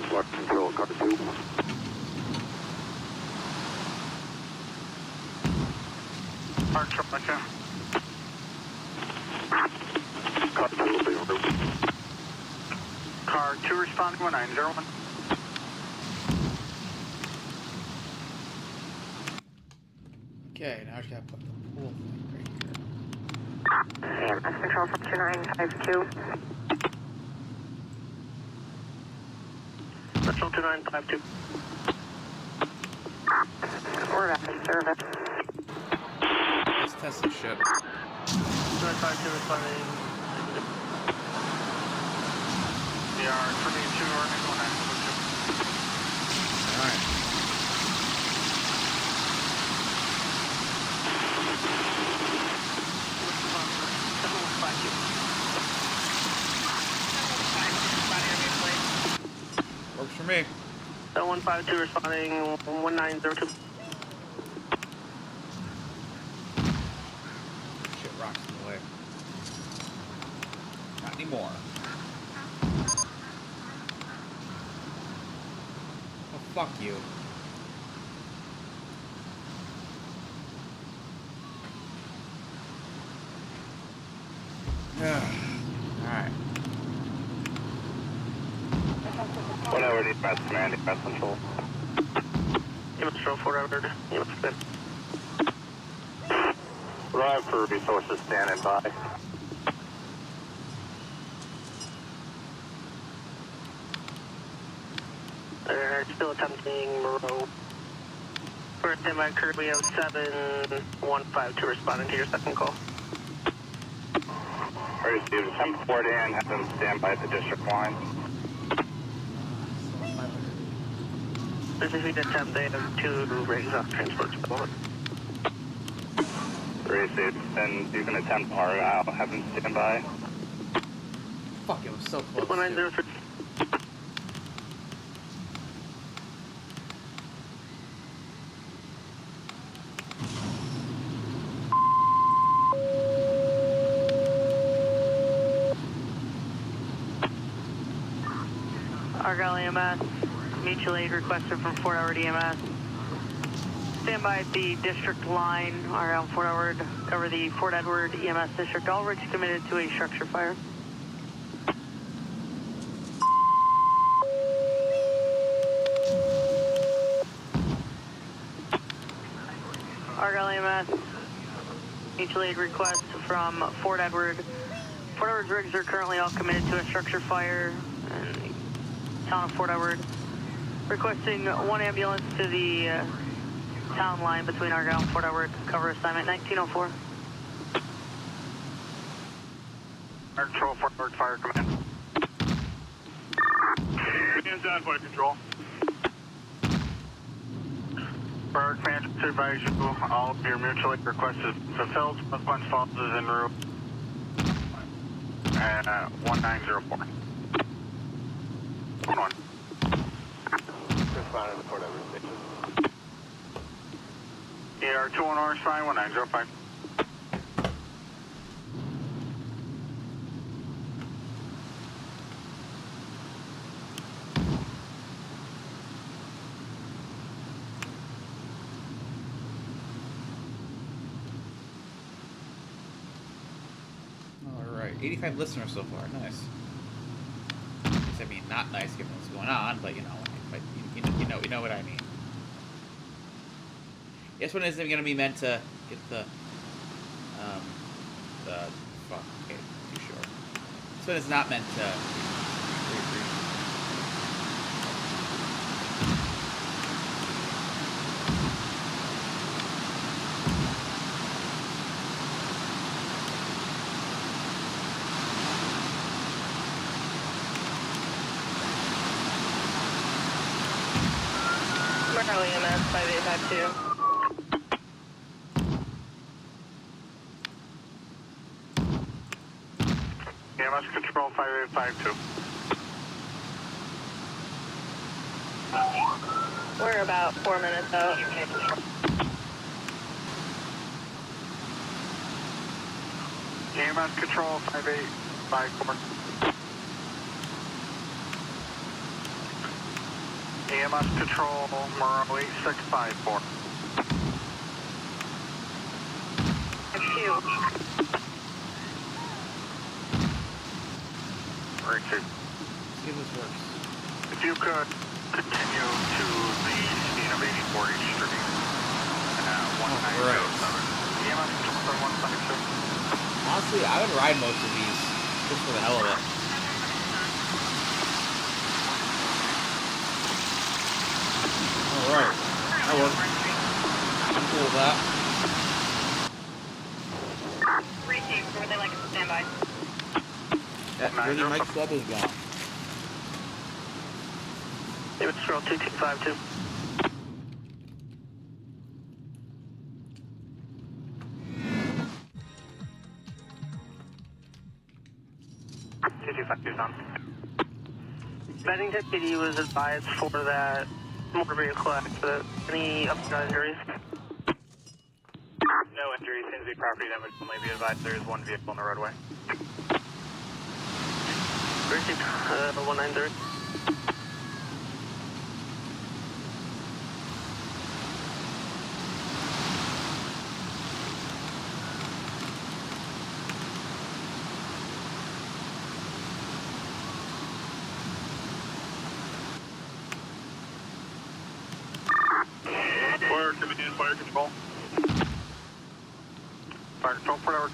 Fire Control, car 2. Fire Control, okay. Car 2 will be en route. Car 2 responding 1901. Okay, now I just gotta put the pool thing right here. EMS Control from 2952. Control 2952. We're out of service. Let's test this shit. 2952 responding. ER 22 or 1901. Alright. Works for me. 152 responding 1902. Shit rocks in the way. Not anymore. Oh, fuck you. Alright. Whatever, defense command, defense control. EMS Control 4 Edward. EMS Command. Arrive for resources standing by. They're still attempting Moreau. For standby current, we have 7152 responding to your second call. Received 10-4 Dan, have them stand by at the district line. This is attempt. They have 2 rigs on transport to the moment. Received. And you can attempt Argyle. Have him stand by. Fuck, it was so close. 1903. Argyle EMS, mutual aid requested from Fort Edward EMS. Stand by at the district line, around Fort Edward, cover the Fort Edward EMS district. All rigs committed to a structure fire. Argyle EMS, mutual aid request from Fort Edward. Fort Edward's rigs are currently all committed to a structure fire in the town of Fort Edward. Requesting 1 ambulance to the town line between Argyle and Fort Edward. Cover assignment 1904. Fire Control, Fort Edward Fire Command. Hands down, Fire Control. Fire Command to advise you all of your mutual aid requests is fulfilled. Musqueam Falls is en route. And 1904. 1. Responding to Fort Edward Station. ER 21 Orange Fine, 1905. Alright, 85 listeners so far. Nice. I mean, not nice given what's going on, but you know what I mean. This one isn't gonna be meant to get the fuck. Okay, too short. This one is not meant to. Argyle EMS 5852. EMS Control 5852. We're about 4 minutes out. EMS Control 5854. EMS Control Morrow 8654. Richard, See if this works. if you could continue to the scene of 84th Street, 1907. EMS Control 156. Honestly, I would ride most of these just for the hell of it. Alright, that worked. I'm cool with that. Receive, would they like us to stand by? That really Mike Sub is gone. David Stroll 2252. Betting deputy was advised for that motor vehicle accident. Any upside injuries? No injuries. Seems to be property damage. Only be advised there is 1 vehicle on the roadway. Received 193. Fire Command, Fire Control. Fire Control, Fort Edward.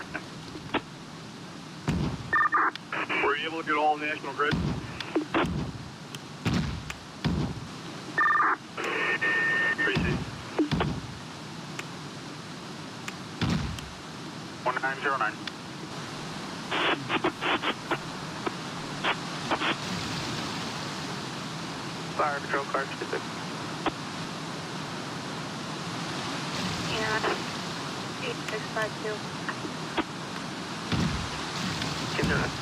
Were you able to get all National Grid? Appreciate 1909. Fire patrol car 26. 652. Keep doing it.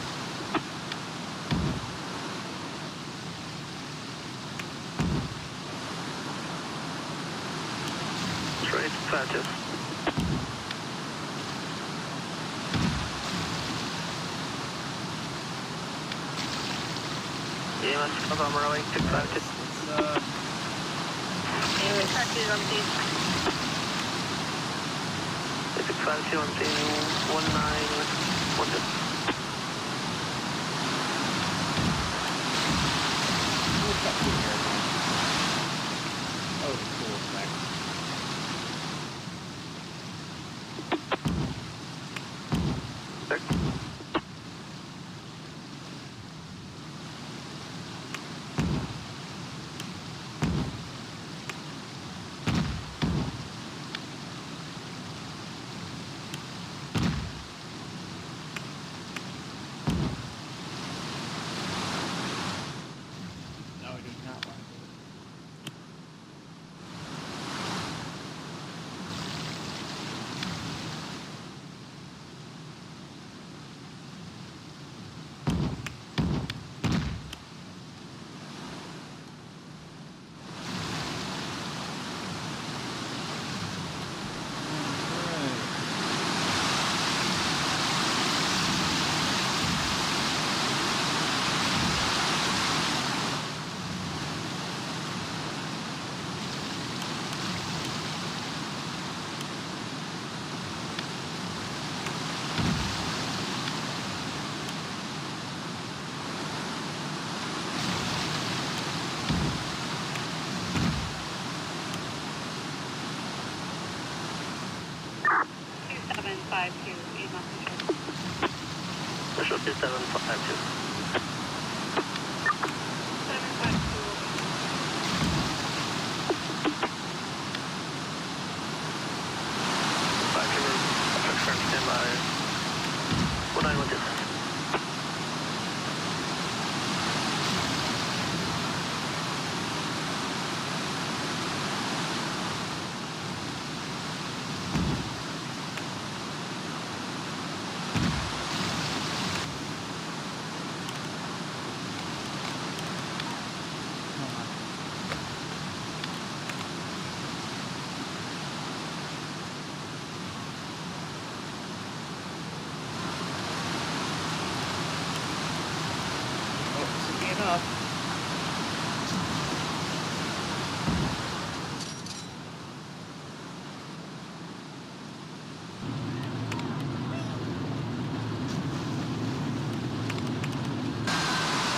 Straight, 52. EMS, November 08, 652. EMS 52 on scene. 652 on scene, 1912. What's up here again? Oh, cool effect. No, I do not want to do it. Official 2752. 5 standby. 1912. Oh, this should be enough.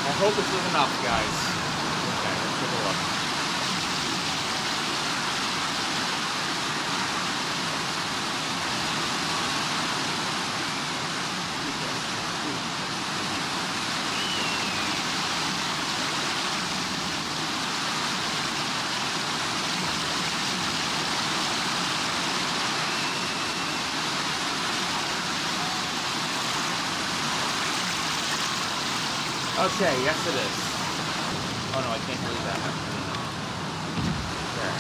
I hope this is enough, guys. Okay, let's take a look. Okay, yes it is. Oh no, I can't delete that. There.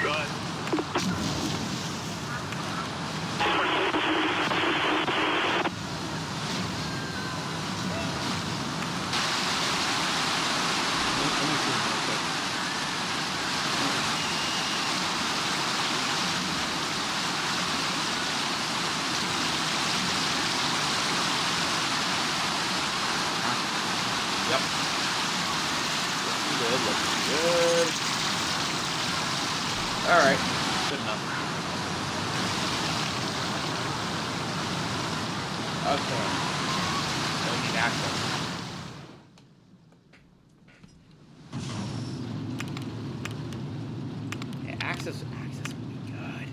Go ahead. Let me see real quick. Yep. Looking good, looking good. Alright, good enough. Okay. Now we need access. Yeah, access would be good.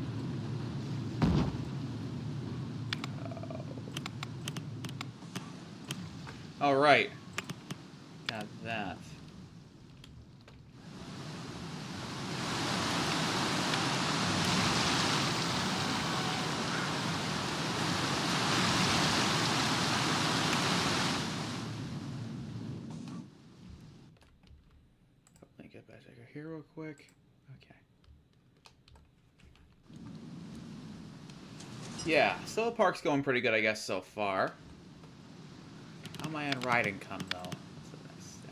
Oh. Alright. Got that. here real quick. Okay. Yeah, so the park's going pretty good, I guess, so far. How am I on ride income, though? That's the next step.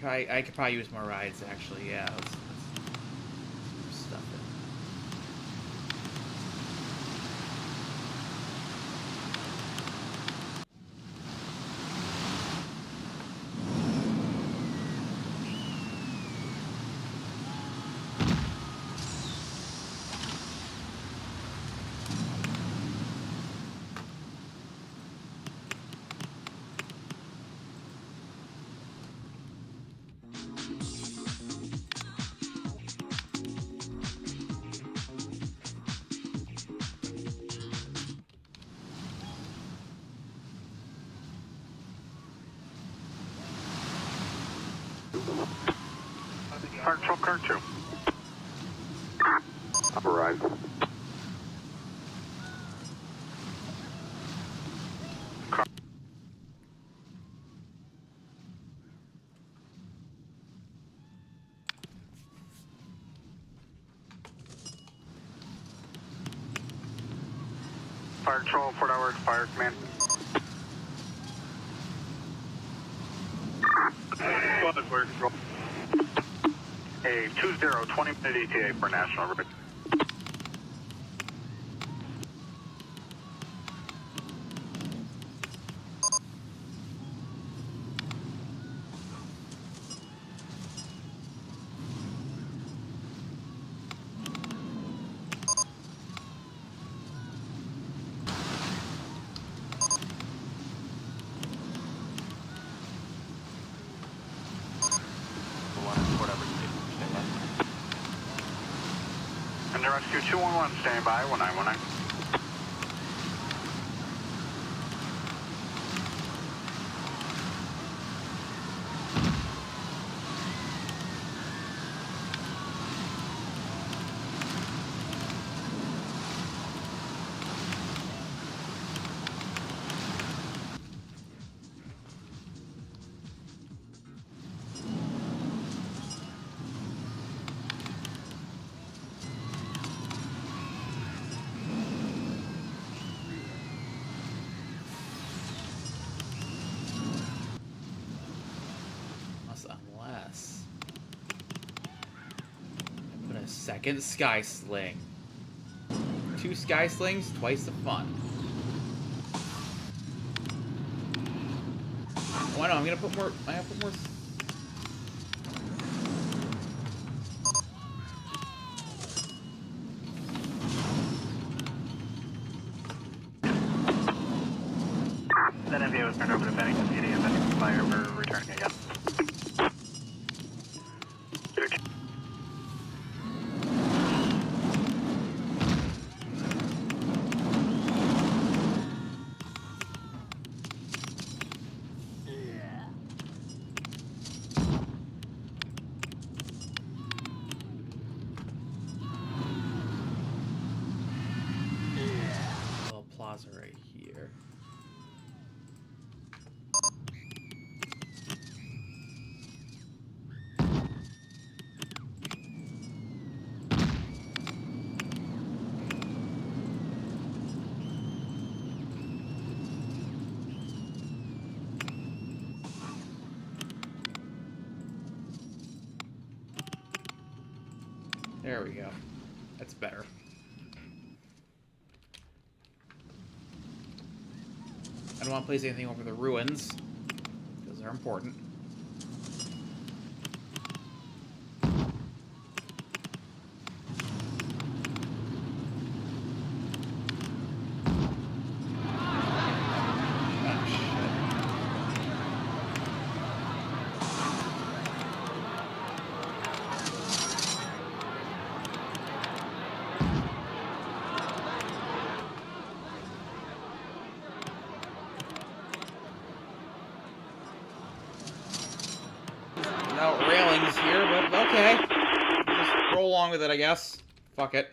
I could probably use more rides, actually. Yeah, let's stuff it. Fire Patrol Car 2. Up arrived. Fire Patrol, Fort Howard, Fire Command. Fire Control. A 20-20-minute ETA for National Road. Under Rescue 211, standing by, 1919. Unless I put a second sky sling. 2 sky slings, twice the fun. Why not? I'm gonna put more. I have to put more. That NVO was turned over to Bennington PD and Bennington Fire for returning again. Little plaza right here. There we go. That's better. I don't want to place anything over the ruins, because they're important. I guess. Fuck it.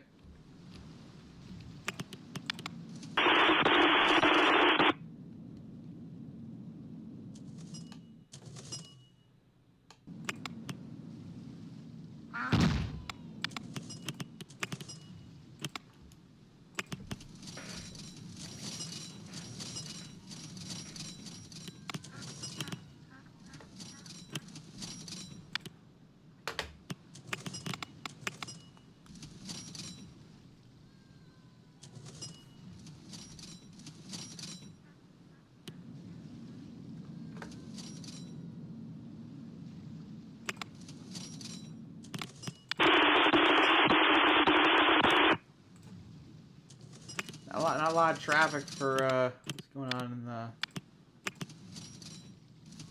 Not a lot of traffic for what's going on in the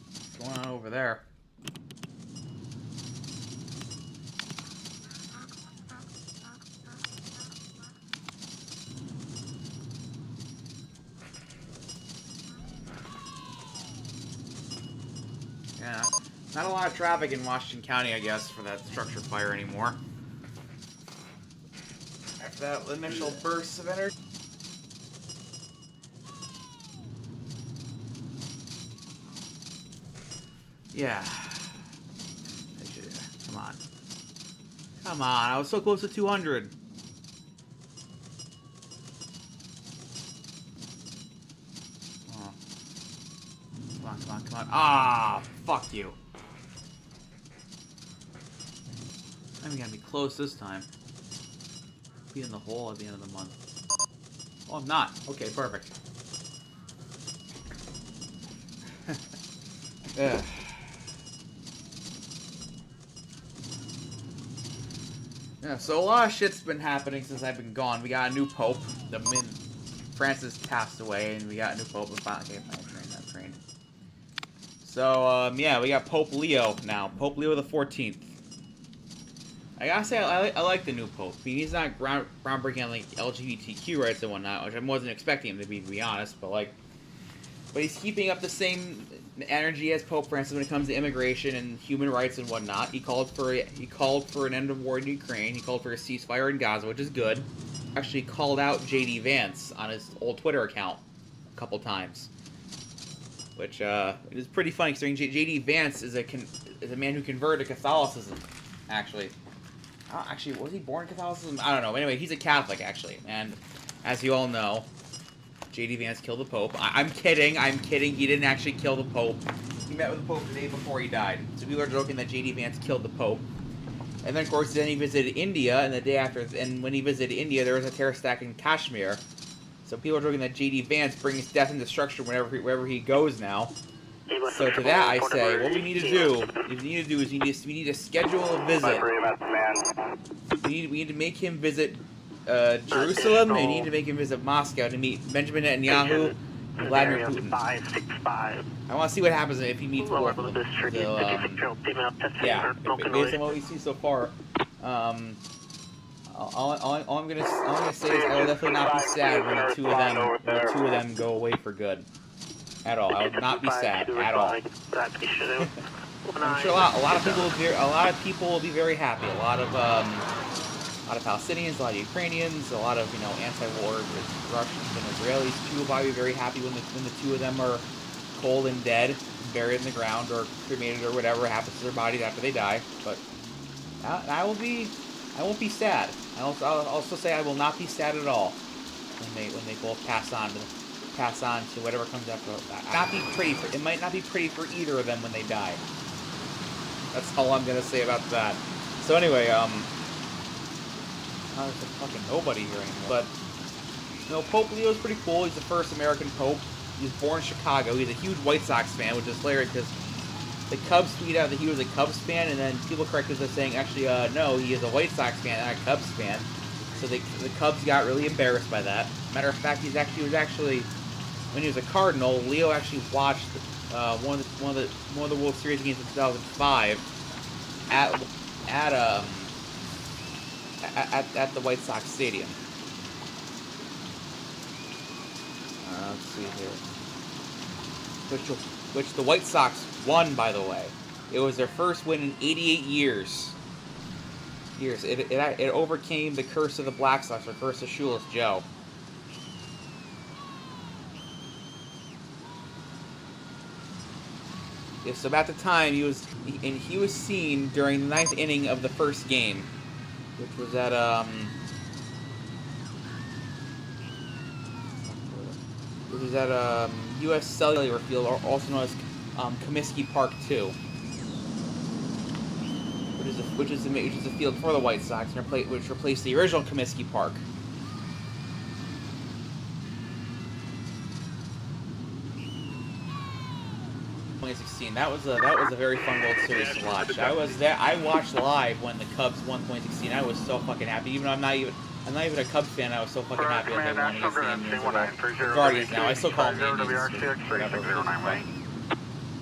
what's going on over there. Yeah, not a lot of traffic in Washington County, I guess, for that structure fire anymore. After that initial burst of energy. Yeah. Come on. Come on, I was so close to 200. Oh. Come on, come on, come on. Ah, fuck you. I'm gonna be close this time. Be in the hole at the end of the month. Oh, I'm not. Okay, perfect. Ugh. Yeah, so a lot of shit's been happening since I've been gone. We got a new pope. Francis passed away, and we got a new pope. Okay, I'm trained. So, yeah, we got Pope Leo now. Pope Leo the 14th. I gotta say, I like the new pope. I mean, he's not groundbreaking on, like, LGBTQ rights and whatnot, which I wasn't expecting him to be honest, but he's keeping up the same energy as Pope Francis when it comes to immigration and human rights and whatnot. He called for an end of war in Ukraine. He called for a ceasefire in Gaza, which is good. Actually called out J.D. Vance on his old Twitter account a couple times, which it is pretty funny considering J.D. Vance is a man who converted to Catholicism. Actually, was he born Catholicism? I don't know. Anyway, he's a Catholic actually, and as you all know, J.D. Vance killed the Pope. I'm kidding. He didn't actually kill the Pope. He met with the Pope the day before he died. So people are joking that J.D. Vance killed the Pope. And then, of course, he visited India, and the day after, and when he visited India, there was a terrorist attack in Kashmir. So people are joking that J.D. Vance brings death and destruction wherever he goes now. So to that, I say, what we need to do is we need to schedule a visit. We need to make him visit Jerusalem, and we need to make him visit Moscow to meet Benjamin Netanyahu and Vladimir Putin. I want to see what happens if he meets both of them. So, yeah, based on what we see so far, all I'm gonna say is I will definitely not be sad when the two of them go away for good. At all, I would not be sad at all. I'm sure a lot of people will be very happy. A lot of Palestinians, a lot of Ukrainians, a lot of anti-war Russians and Israelis too will probably be very happy when the two of them are cold and dead, buried in the ground or cremated or whatever happens to their bodies after they die. But I won't be sad. I'll also say I will not be sad at all when they both pass on to whatever comes after. It might not be pretty for either of them when they die. That's all I'm gonna say about that. So anyway, there's a fucking nobody here anymore. But Pope Leo's pretty cool. He's the first American pope. He was born in Chicago. He's a huge White Sox fan, which is hilarious because the Cubs tweet out that he was a Cubs fan, and then people corrected us saying, actually, no, he is a White Sox fan, not a Cubs fan. So the Cubs got really embarrassed by that. Matter of fact, he was actually when he was a Cardinal, Leo actually watched one of the World Series games in 2005 at the White Sox Stadium. Let's see here. Which the White Sox won, by the way. It was their first win in 88 years. years. It overcame the curse of the Black Sox, or curse of Shoeless Joe. Yeah, so at the time he was seen during the 9th inning of the first game, which was at U.S. Cellular Field, or also known as Comiskey Park 2, which is the field for the White Sox, which replaced the original Comiskey Park. That was a very fun World Series to watch. I was there. I watched live when the Cubs won 2016. I was so fucking happy. Even though I'm not even a Cubs fan, I was so fucking happy that they won against the Indians. The Guardians now. I still call them the Indians.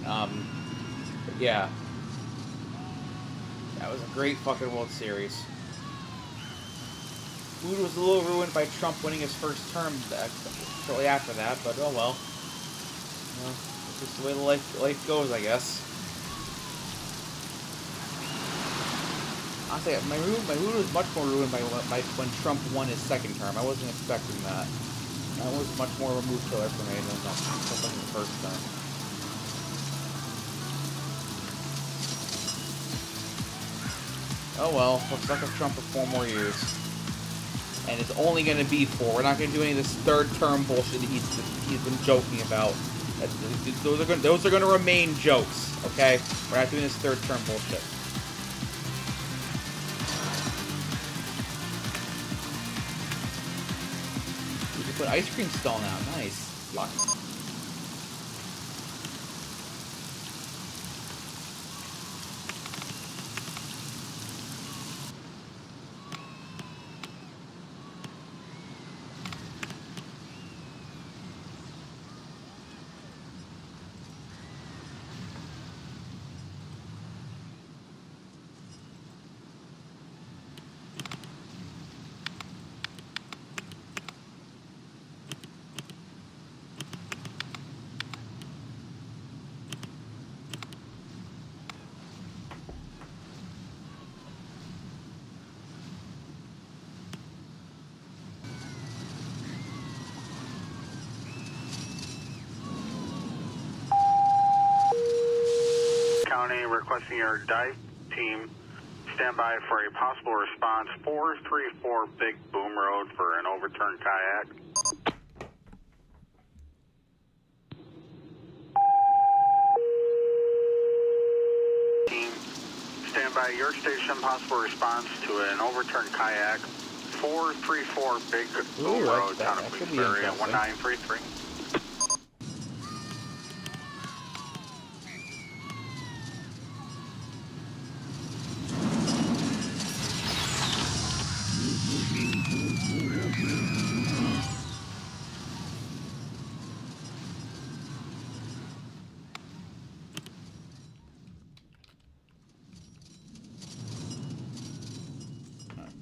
But yeah, that was a great fucking World Series. Food was a little ruined by Trump winning his first term shortly after that, but oh well. Just the way the life goes, I guess. Honestly, my mood was much more ruined by when Trump won his second term. I wasn't expecting that. That was much more of a mood killer for me than the first term. Oh well, looks like a Trump for 4 more years. And it's only going to be 4. We're not going to do any of this third term bullshit that he's been joking about. Those are going to remain jokes, okay? We're not doing this third term bullshit. We can put ice cream stall now. Nice. Fuck. Requesting your dive team stand by for a possible response. 434 Big Boom Road for an overturned kayak. Team stand by your station. Possible response to an overturned kayak. 434 Big Boom Road, Town of Queensbury at 1933.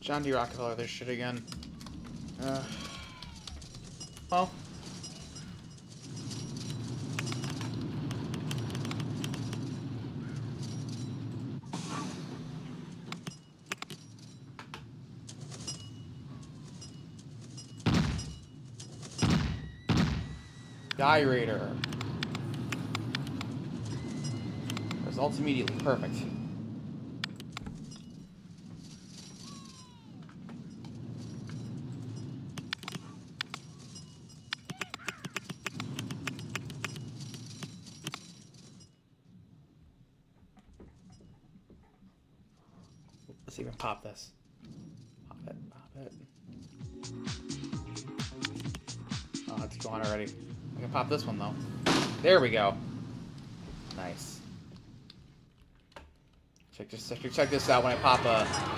John D. Rockefeller, this shit again. Well. Die Raider. Results immediately. Perfect. Let's even pop this. Pop it, pop it. Oh, it's gone already. I can pop this one though. There we go. Nice. Check this out when I pop a thing.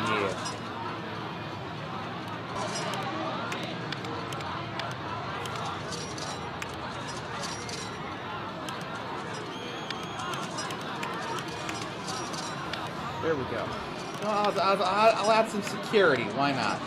Yeah. There we go. No, I'll add some security. Why not?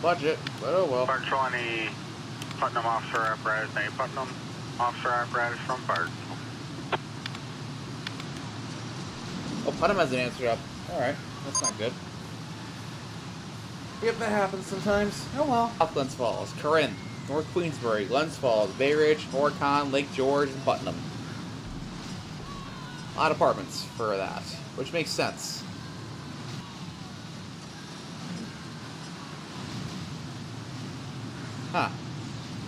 budget, but oh well. Fire Control, any Putnam officer apparatus, any Putnam officer apparatus from Fire. Oh, Putnam hasn't answered up. Alright, that's not good. Yep, that happens sometimes. Oh well. South Glens Falls, Corinth, North Queensbury, Glens Falls, Bay Ridge, Horicon, Lake George, and Putnam. A lot of apartments for that, which makes sense. Huh.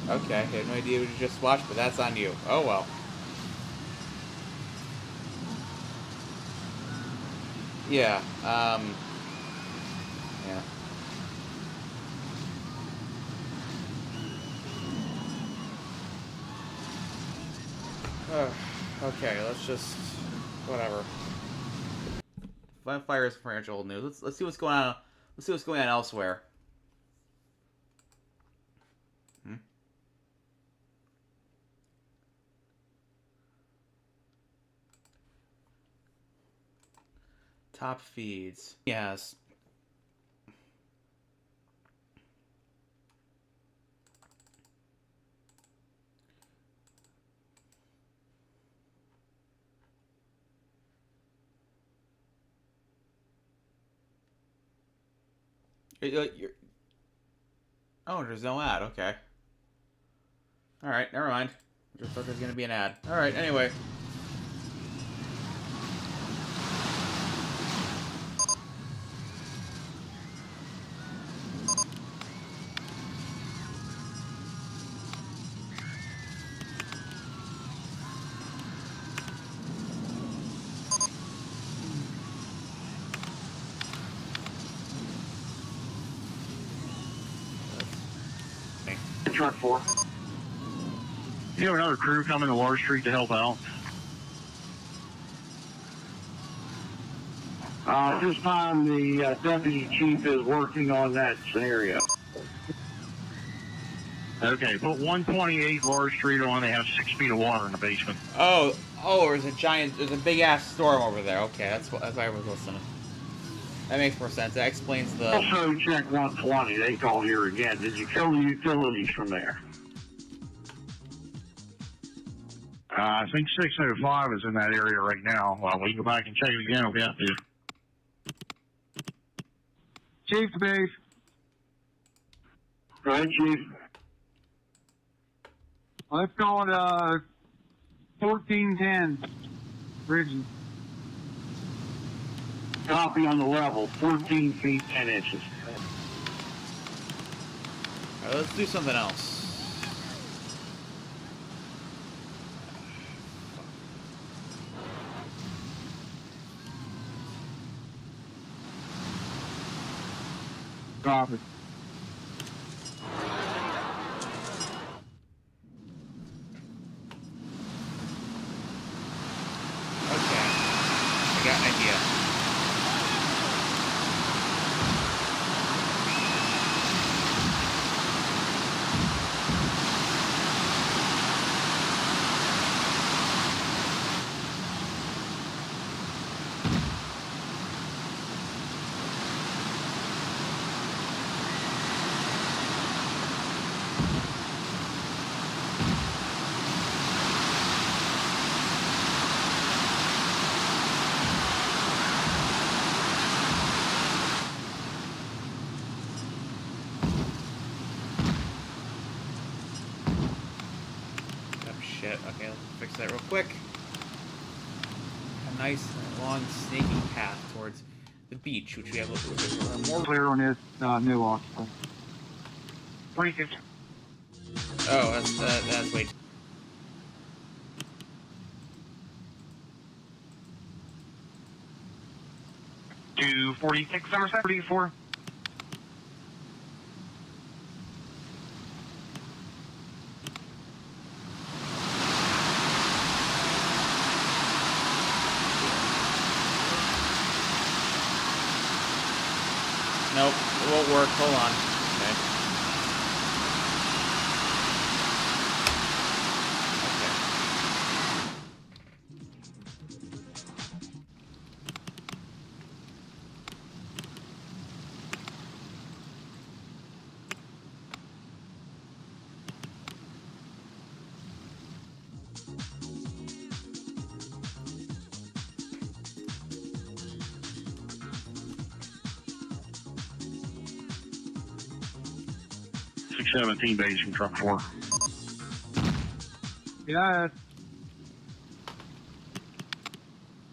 Okay, I had no idea what you just watched, but that's on you. Oh well. Yeah, yeah. Okay, let's just... whatever. Fire is financial old news. Let's see what's going on. Let's see what's going on elsewhere. Top feeds. Yes. Oh, there's no ad. Okay. Alright, never mind. I just thought there was going to be an ad. Alright, anyway. Truck 4. You have another crew coming to Water Street to help out? This time the deputy chief is working on that scenario. Okay, put 128 Water Street on. They have 6 feet of water in the basement. Oh, there's a big ass storm over there. Okay, that's why I was listening. That makes more sense. That explains the... Also check 120. They called here again. Did you kill the utilities from there? I think 605 is in that area right now. Well, we can go back and check it again if we have to. Chief to base. Right, Chief? Let's call it 1410. Bridges. Copy on the level. 14 feet 10 inches. Alright, let's do something else. Copy. Okay. I got an idea. Okay, let's fix that real quick. A nice, long, snaking path towards the beach, which we have a little bit more Clear on this new officer. Oh, that's way. 246 Somerset 34. Nope, it won't work. Hold on. Okay. 617 base from truck 4. Yeah.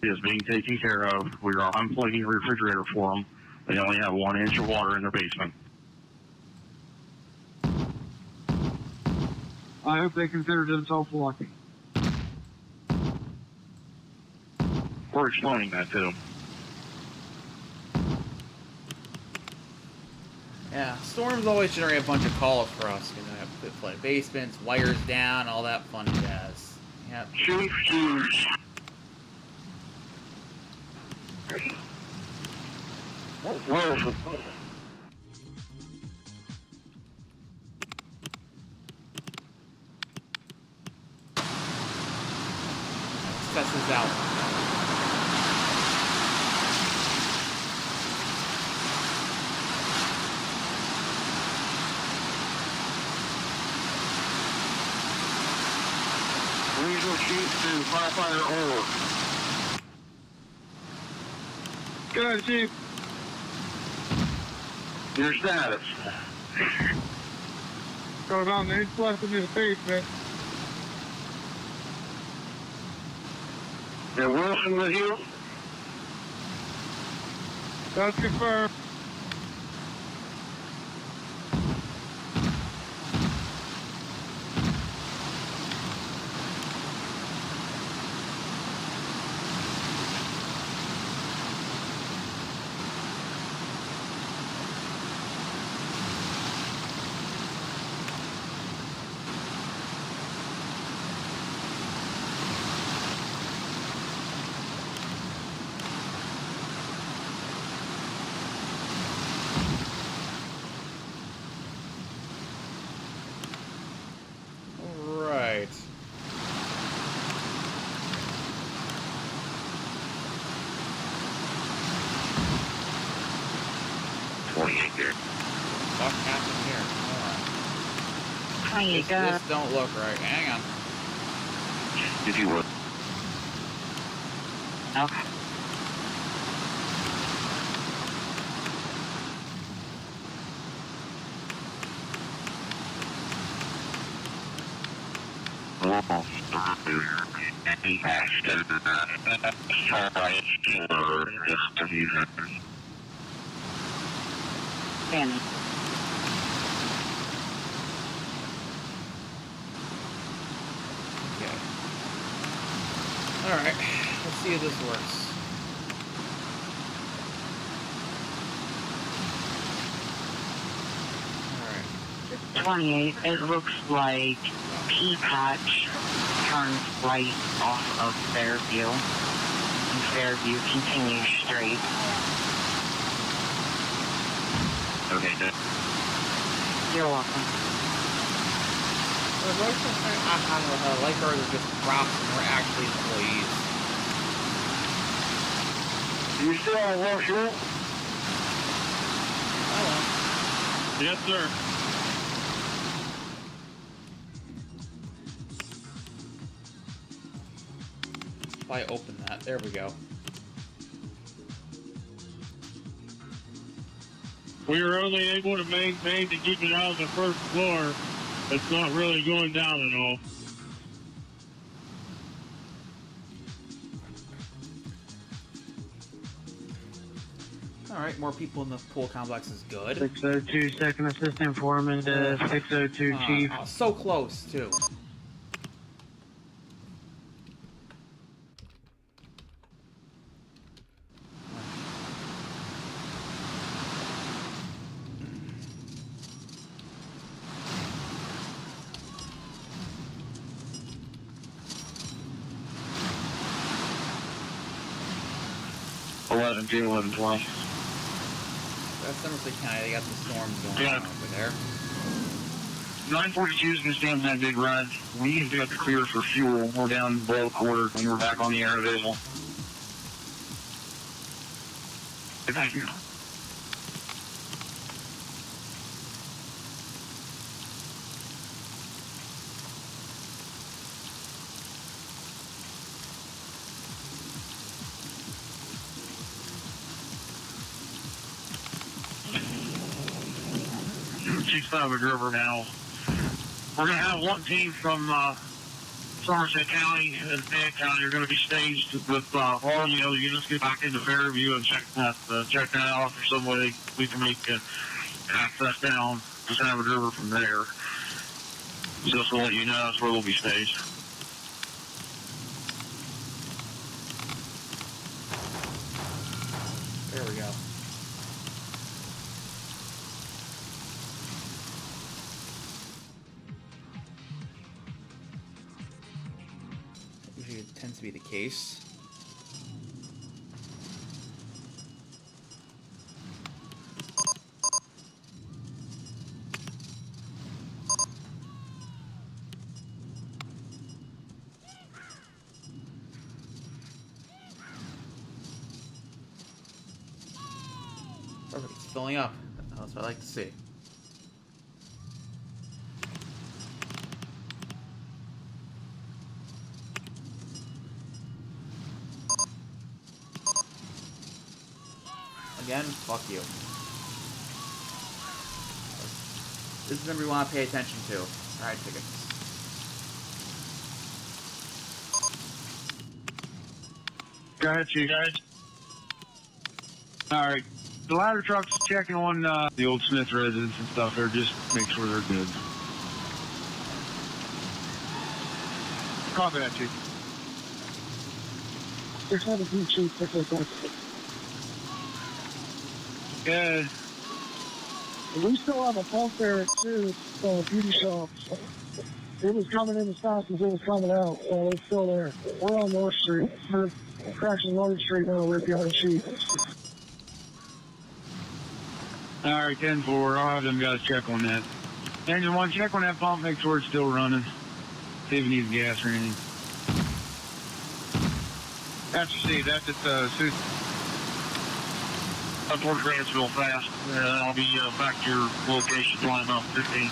Is being taken care of. We are unplugging the refrigerator for them. They only have 1 inch of water in their basement. I hope they consider themselves lucky. We're explaining that to them. Yeah, storms always generate a bunch of calls for us. You know, have to flood basements, wires down, all that fun jazz. Yep. Chief. Where is it? Let's test this out. Regional Chief to firefighter over. Good, Chief. Your status? Got about an inch left in this basement. Is Wilson with you? That's confirmed. Right. What happened here? Hold on. This don't look right. Hang on. If you would. Okay. Danny. Okay. Alright. Let's see if this works. 28, it looks like P-Patch turns right off of Fairview, and Fairview continues straight. Okay, good. You're welcome. I don't know how lifeguards are just props and we're actually employees. You still on work here? Oh Yes, sir. well. If I open that, there we go. We were only able to maintain to keep it out of the first floor. It's not really going down at all. Alright, more people in the pool complex is good. 602 Second Assistant Foreman to 602 Chief. Oh, so close, too. Two 1120. That's Somerset County, they got the storms going on over there. 942 is going to stand in that big run. We need to have to clear for fuel. We're down below the quarter and we're back on the air visual. Thank you. Chief Savage River now. We're going to have one team from Somerset County and Fayette County are going to be staged with all the other units. Get back into Fairview and check that out. If there's some way we can make access down to Savage River from there. Just to let you know, that's where we'll be staged. There we go. Usually it tends to be the case. Perfect, it's filling up. That's what I like to see. Again, fuck you. This is number we want to pay attention to. Ride tickets. Go ahead, Chief. Alright. The ladder truck's checking on the old Smith residents and stuff there, just make sure they're good. Copy that, Chief. There's not a huge Chief. Good. We still have a pump there too, so a beauty shop. It was coming in as fast as it was coming out, so it's still there. We're on North Street. We're crashing North Street now right behind the Chief. Alright, 10-4. I'll have them guys check on that. Engine 1, check on that pump, make sure it's still running. See if it needs gas or anything. After C, that's at Sioux. Up towards Grantsville fast. I'll be back to your location flying about 15.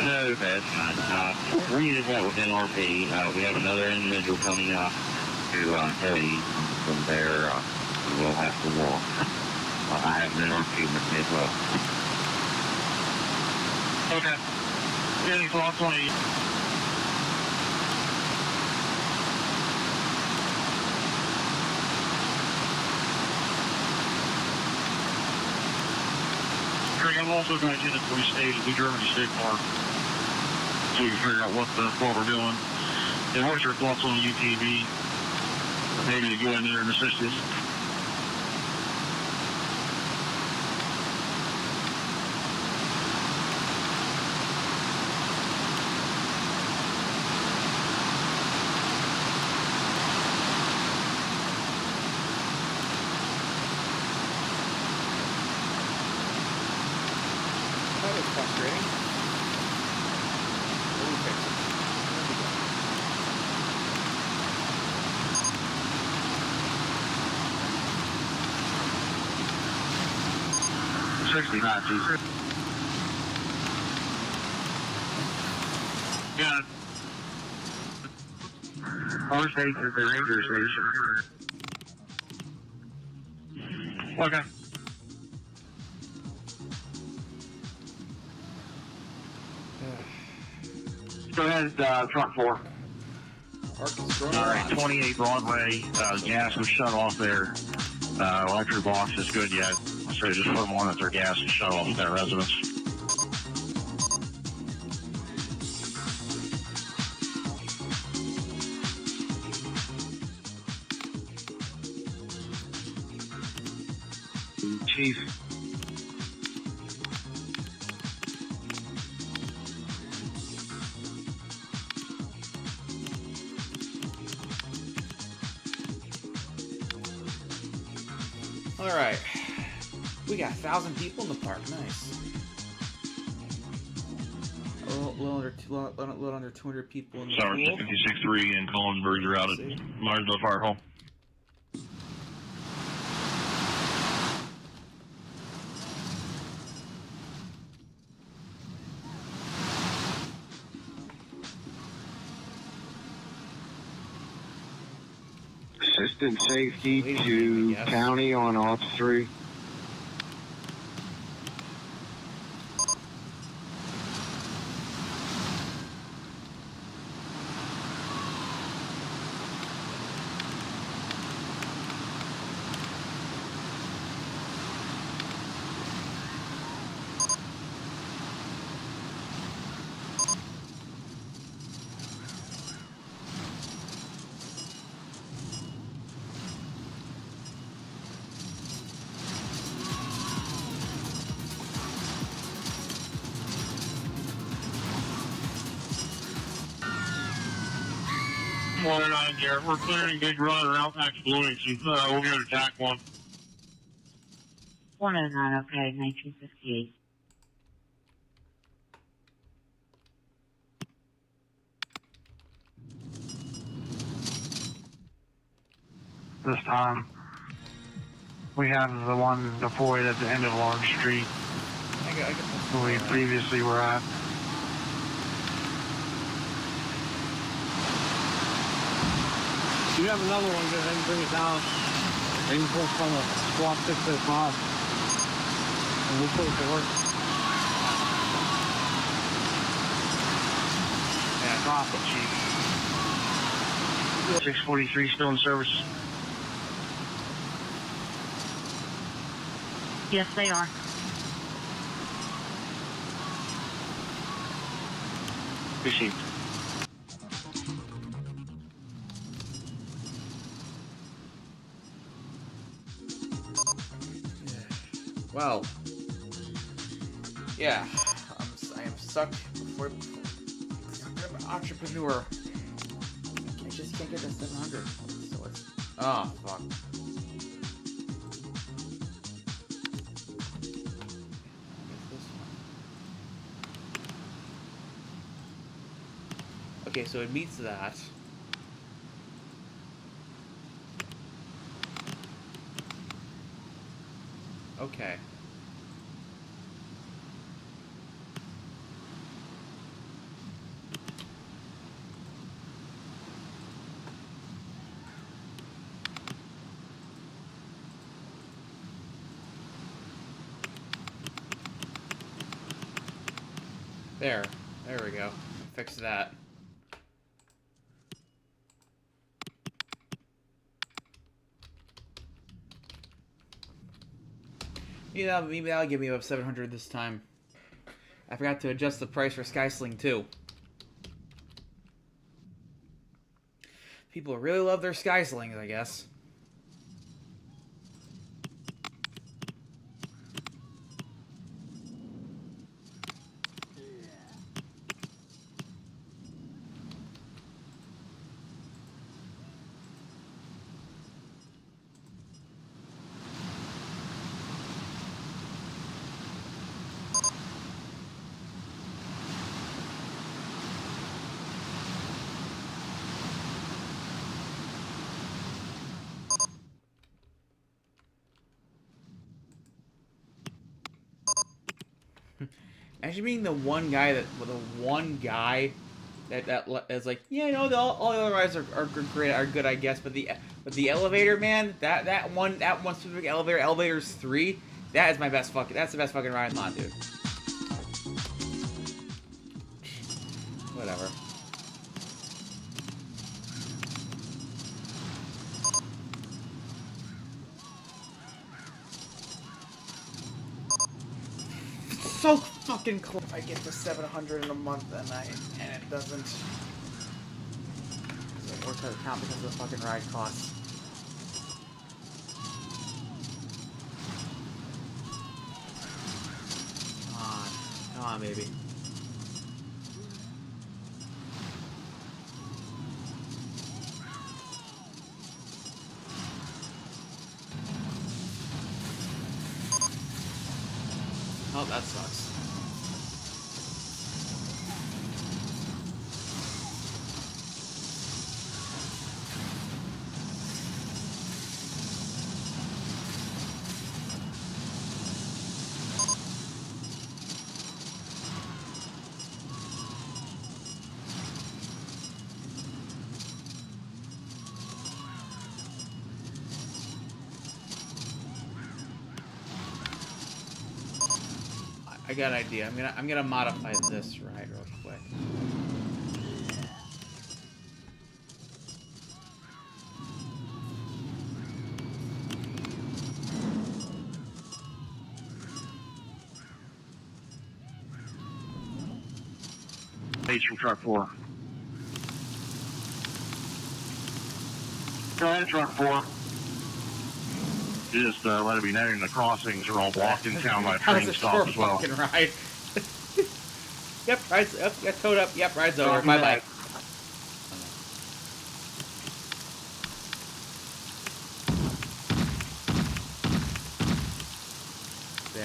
No, that's fine. We're using that with NRP. We have another individual coming up to Eddie. From there, we'll have to walk. I have an NRP with me as well. Okay. Any thoughts on you? I'm also going to get it before we stay at the Germany State Park so we can figure out what we're doing. And what's your thoughts on UTV? Maybe to go in there and assist us. Frustrating. We'll fix it. There we go. 69, Chief. Yeah. Our station is the ranger station. Okay. Go ahead, truck 4. Alright, 28 Broadway, gas was shut off there. Electric box is good yet, so just put them on that their gas is shut off their residence. Chief. Alright. We got 1,000 people in the park. Nice. A little under 200 people in the Sorry, pool. 56-3 and Collinburg are out at Marsville Fire Hall. Assistant safety to county on Ops 3. 109, Garrett. We're clearing Big Run around Max Bluings. We're going to attack one. 109, okay, 1958. This time, we have the one deployed at the end of Large Street where we previously were at. You have another one that then bring it down. They can pull from a squad 605. And we'll put it to work. Yeah, drop it, Chief. 643 still in service. Yes, they are. Received. Well, yeah, I am stuck before I'm an entrepreneur. I just can't get to 700. So it's, oh, fuck. Okay, so it meets that. Okay. There we go. Fix that. Yeah, maybe that'll give me about 700 this time. I forgot to adjust the price for Skysling too. People really love their Skyslings, I guess. Actually, being the one guy that is like, yeah, no, all the other rides are great, are good, I guess, but the elevator, man, that one specific elevator, Elevators 3, that is my best fucking, that's the best fucking ride. Come on, dude. Whatever. So fucking close. If I get to 700 in a month and it doesn't work out of count because of the fucking ride costs. Come on, baby. Oh, that sucks. I got an idea. I'm gonna modify this ride real quick. H from truck 4. Go ahead, truck 4. Just let it be known the crossings are all blocked in town by train stop as well. Ride. Yep, ride's up. Got towed up. Yep, ride's over. Bye bye.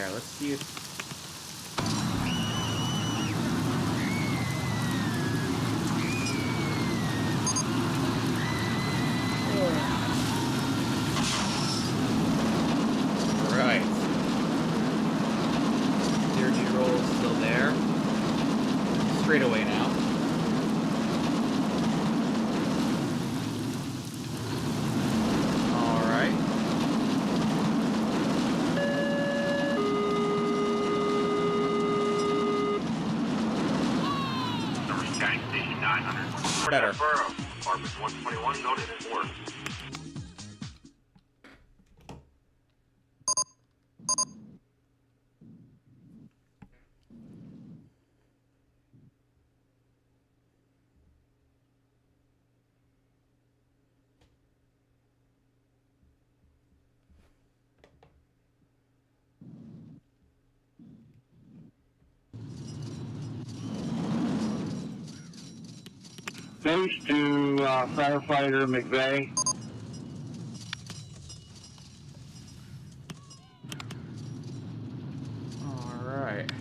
there. Let's see if... Alright. Energy roll is still there. Straight away now. Alright. Number Sky Station 900. Better. Apartment 121 noted as work. Base to firefighter McVeigh. Alright.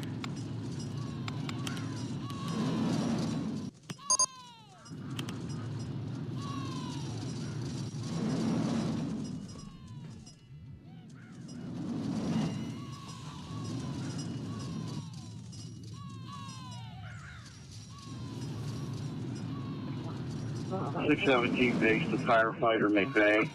Uh, 617 base to firefighter McVeigh.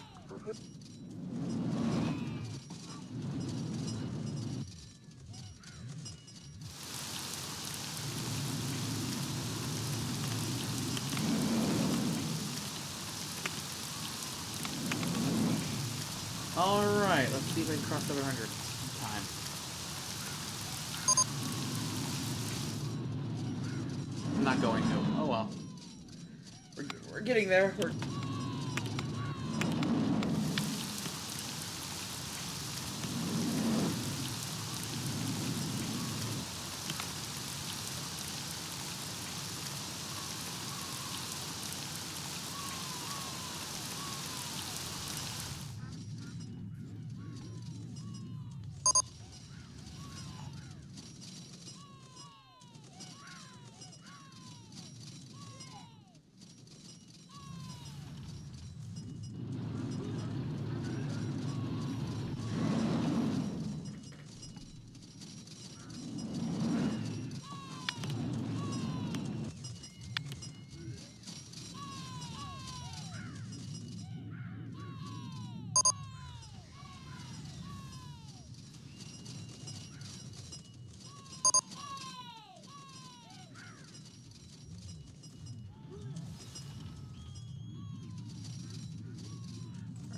Alright, let's see if I can cross over 100 time. I'm not going to. Oh well. We're getting there. We're...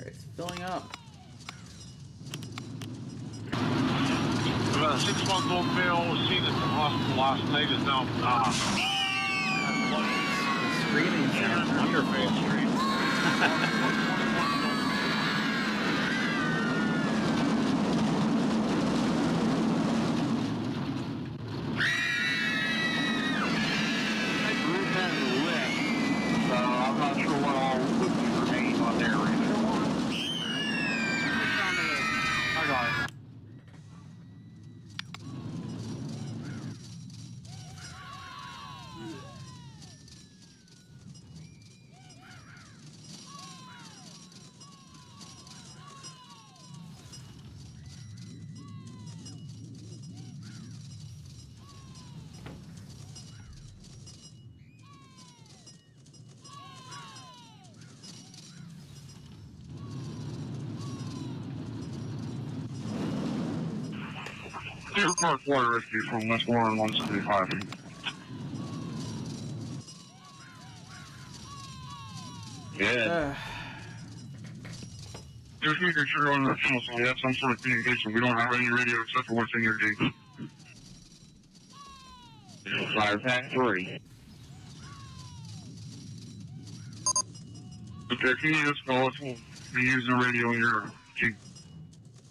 It's filling up. About a 6-month-old male was seen at the hospital last night is now Screaming sounds wonderful. I'm not sure what all would be remaining on there. I got it. Deer Park Water Rescue from West Warren 175. Yeah. Just making sure on the channel so we have some sort of communication. We don't have any radio except for what's in your gate. Fire Pack 3. Okay, can you just call us? We'll be using the radio in your gate.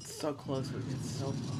It's so close, but it's so far.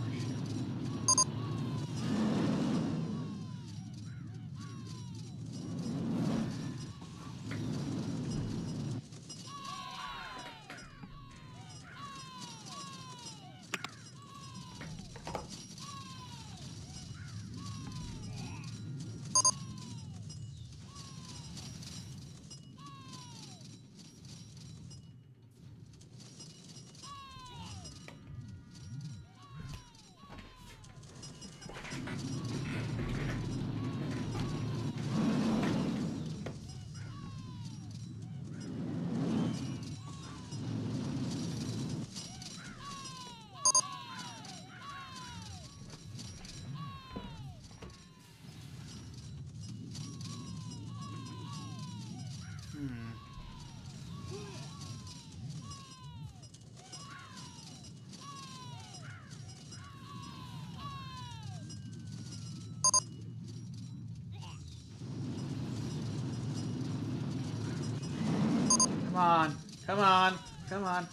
Come on. Come on.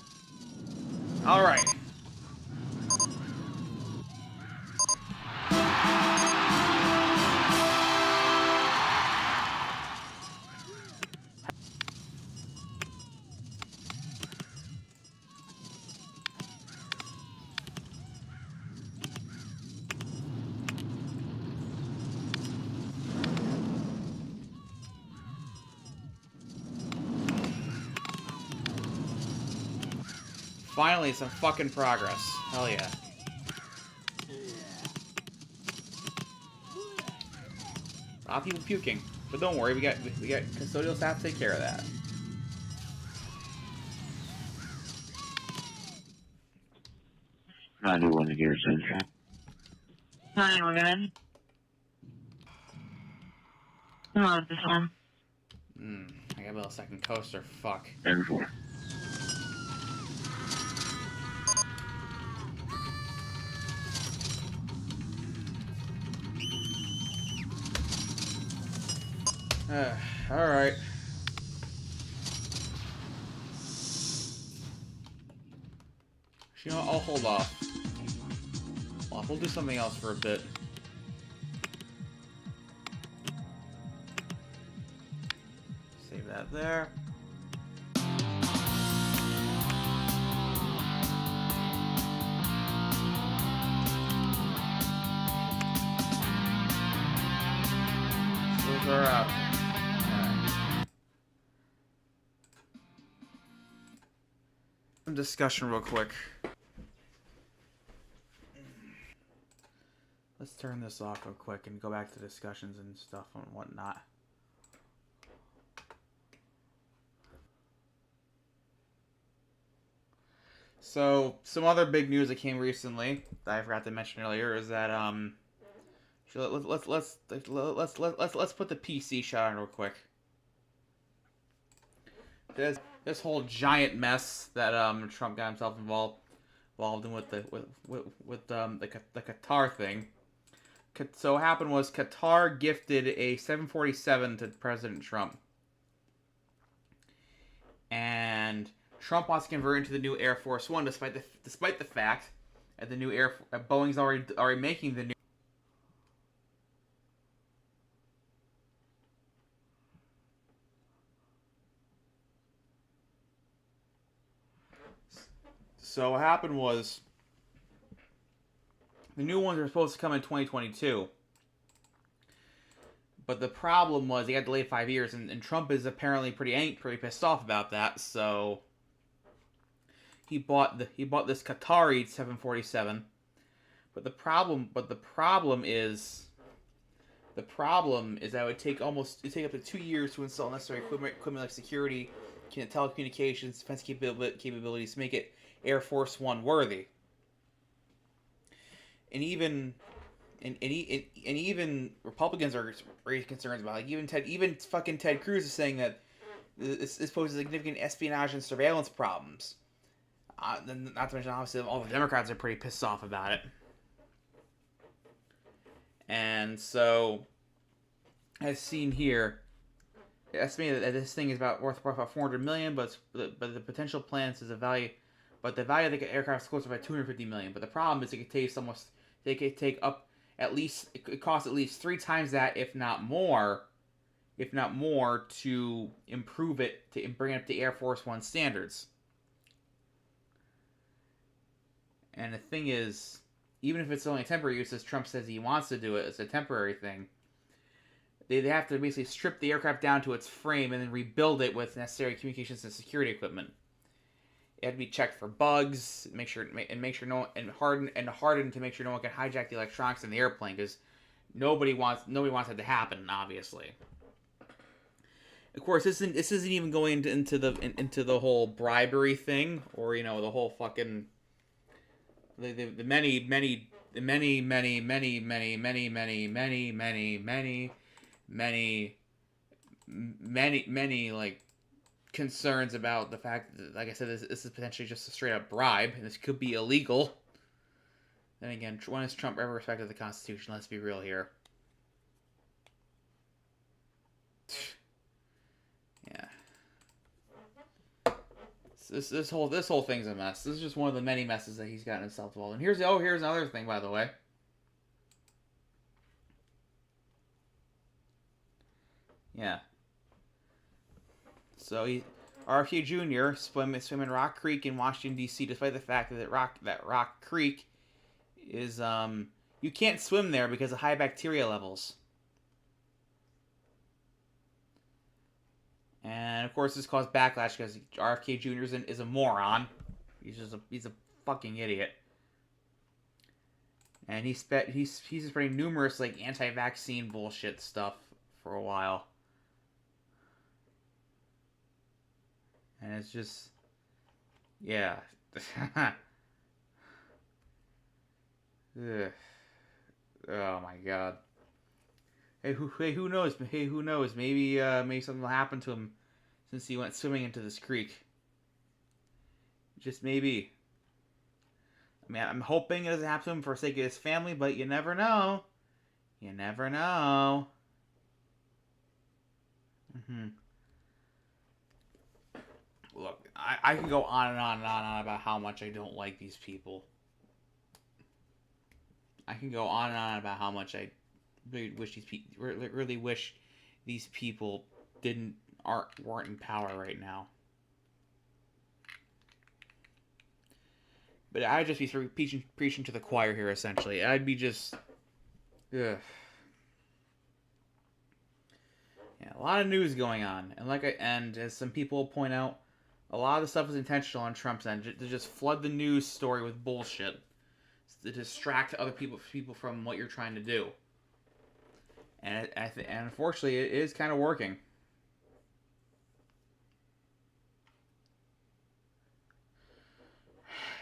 Alright. Finally, some fucking progress. Hell yeah. A lot of people puking, but don't worry, we got custodial staff to take care of that. I do want to hear Central. Hi, we're good. Oh, this one. I got a little second coaster. Fuck. And 4. Alright. You know what, I'll hold off. We'll do something else for a bit. Save that there. Those are out. Some discussion real quick. Let's turn this off real quick and go back to discussions and stuff and whatnot. So, some other big news that came recently that I forgot to mention earlier is that let's put the PC shot on real quick. This whole giant mess that Trump got himself involved in with the Qatar thing. So what happened was Qatar gifted a 747 to President Trump, and Trump wants to convert into the new Air Force One, despite the fact that the new Boeing's already making the new. So what happened was, the new ones are supposed to come in 2022. But the problem was they got delayed 5 years, and Trump is apparently pretty pissed off about that. So he bought this Qatari 747. But the problem is that it would take up to 2 years to install necessary equipment like security, telecommunications, defense capabilities to make it Air Force One worthy. And even Republicans are raising concerns about it. Like even fucking Ted Cruz is saying that this poses significant espionage and surveillance problems. Not to mention, obviously, all the Democrats are pretty pissed off about it. And so, as seen here, it's estimated that this thing is worth about $400 million, but the potential plans is a value. But the value of the aircraft is closer to about $250 million. But the problem is it costs at least 3 times that, if not more, to improve it, to bring it up to Air Force One standards. And the thing is, even if it's only a temporary use, as Trump says he wants to do it as a temporary thing, they have to basically strip the aircraft down to its frame and then rebuild it with necessary communications and security equipment. It had to be checked for bugs, hardened to make sure no one can hijack the electronics in the airplane, because nobody wants that to happen, obviously. Of course, this isn't even going into the whole bribery thing, or the whole fucking the many like concerns about the fact that, like I said, this is potentially just a straight up bribe, and this could be illegal. Then again, when has Trump ever respected the Constitution? Let's be real here. Yeah. This whole thing's a mess. This is just one of the many messes that he's gotten himself involved in. Here's another thing, by the way. Yeah. So RFK Jr. swim in Rock Creek in Washington D.C. despite the fact that Rock Creek is you can't swim there because of high bacteria levels. And of course, this caused backlash because RFK Jr. is a moron. He's a fucking idiot. And he's spreading numerous like anti-vaccine bullshit stuff for a while. And it's just, yeah. Ugh. Oh my god. Hey, who knows? Hey, who knows? Maybe something will happen to him since he went swimming into this creek. Just maybe. I mean, I'm hoping it doesn't happen to him for the sake of his family, but you never know. You never know. Look, I can go on and on and on about how much I don't like these people. I can go on and on about how much I really wish these people weren't in power right now. But I'd just be sort of preaching to the choir here, essentially. I'd be just, ugh. Yeah, a lot of news going on, and as some people point out, a lot of the stuff is intentional on Trump's end to just flood the news story with bullshit to distract other people from what you're trying to do. And unfortunately, it is kind of working.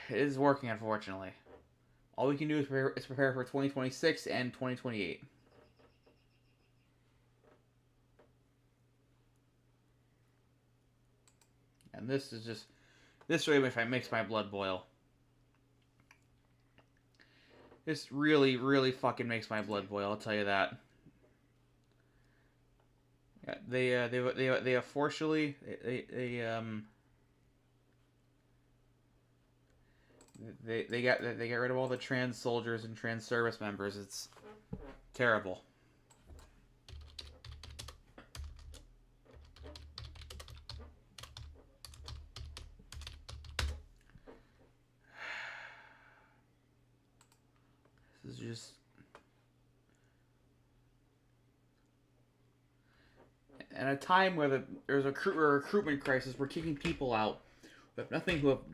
It is working, unfortunately. All we can do is prepare for 2026 and 2028. And this really makes my blood boil. This really, really fucking makes my blood boil, I'll tell you that. Yeah, they unfortunately they got rid of all the trans soldiers and trans service members. It's terrible. This is just at a time where there's a recruitment crisis. We're kicking people out who have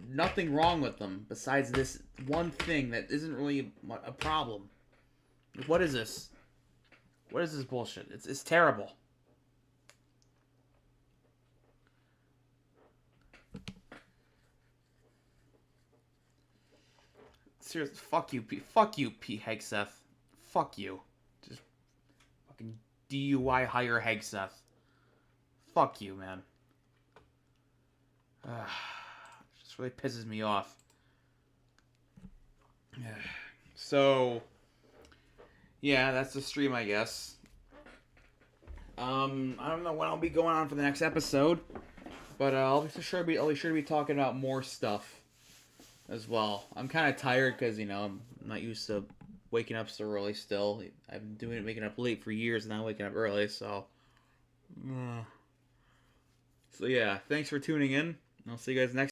nothing wrong with them besides this one thing that isn't really a problem. What is this? What is this bullshit? It's terrible. Seriously, fuck you, Pete Hegseth. Fuck you. Just fucking DUI hire Hegseth. Fuck you, man. Just really pisses me off. So, yeah, that's the stream, I guess. I don't know when I'll be going on for the next episode, but I'll be sure to be talking about more stuff as well. I'm kind of tired because, I'm not used to waking up so early still. I've been waking up late for years and now waking up early, so. So yeah, thanks for tuning in. I'll see you guys next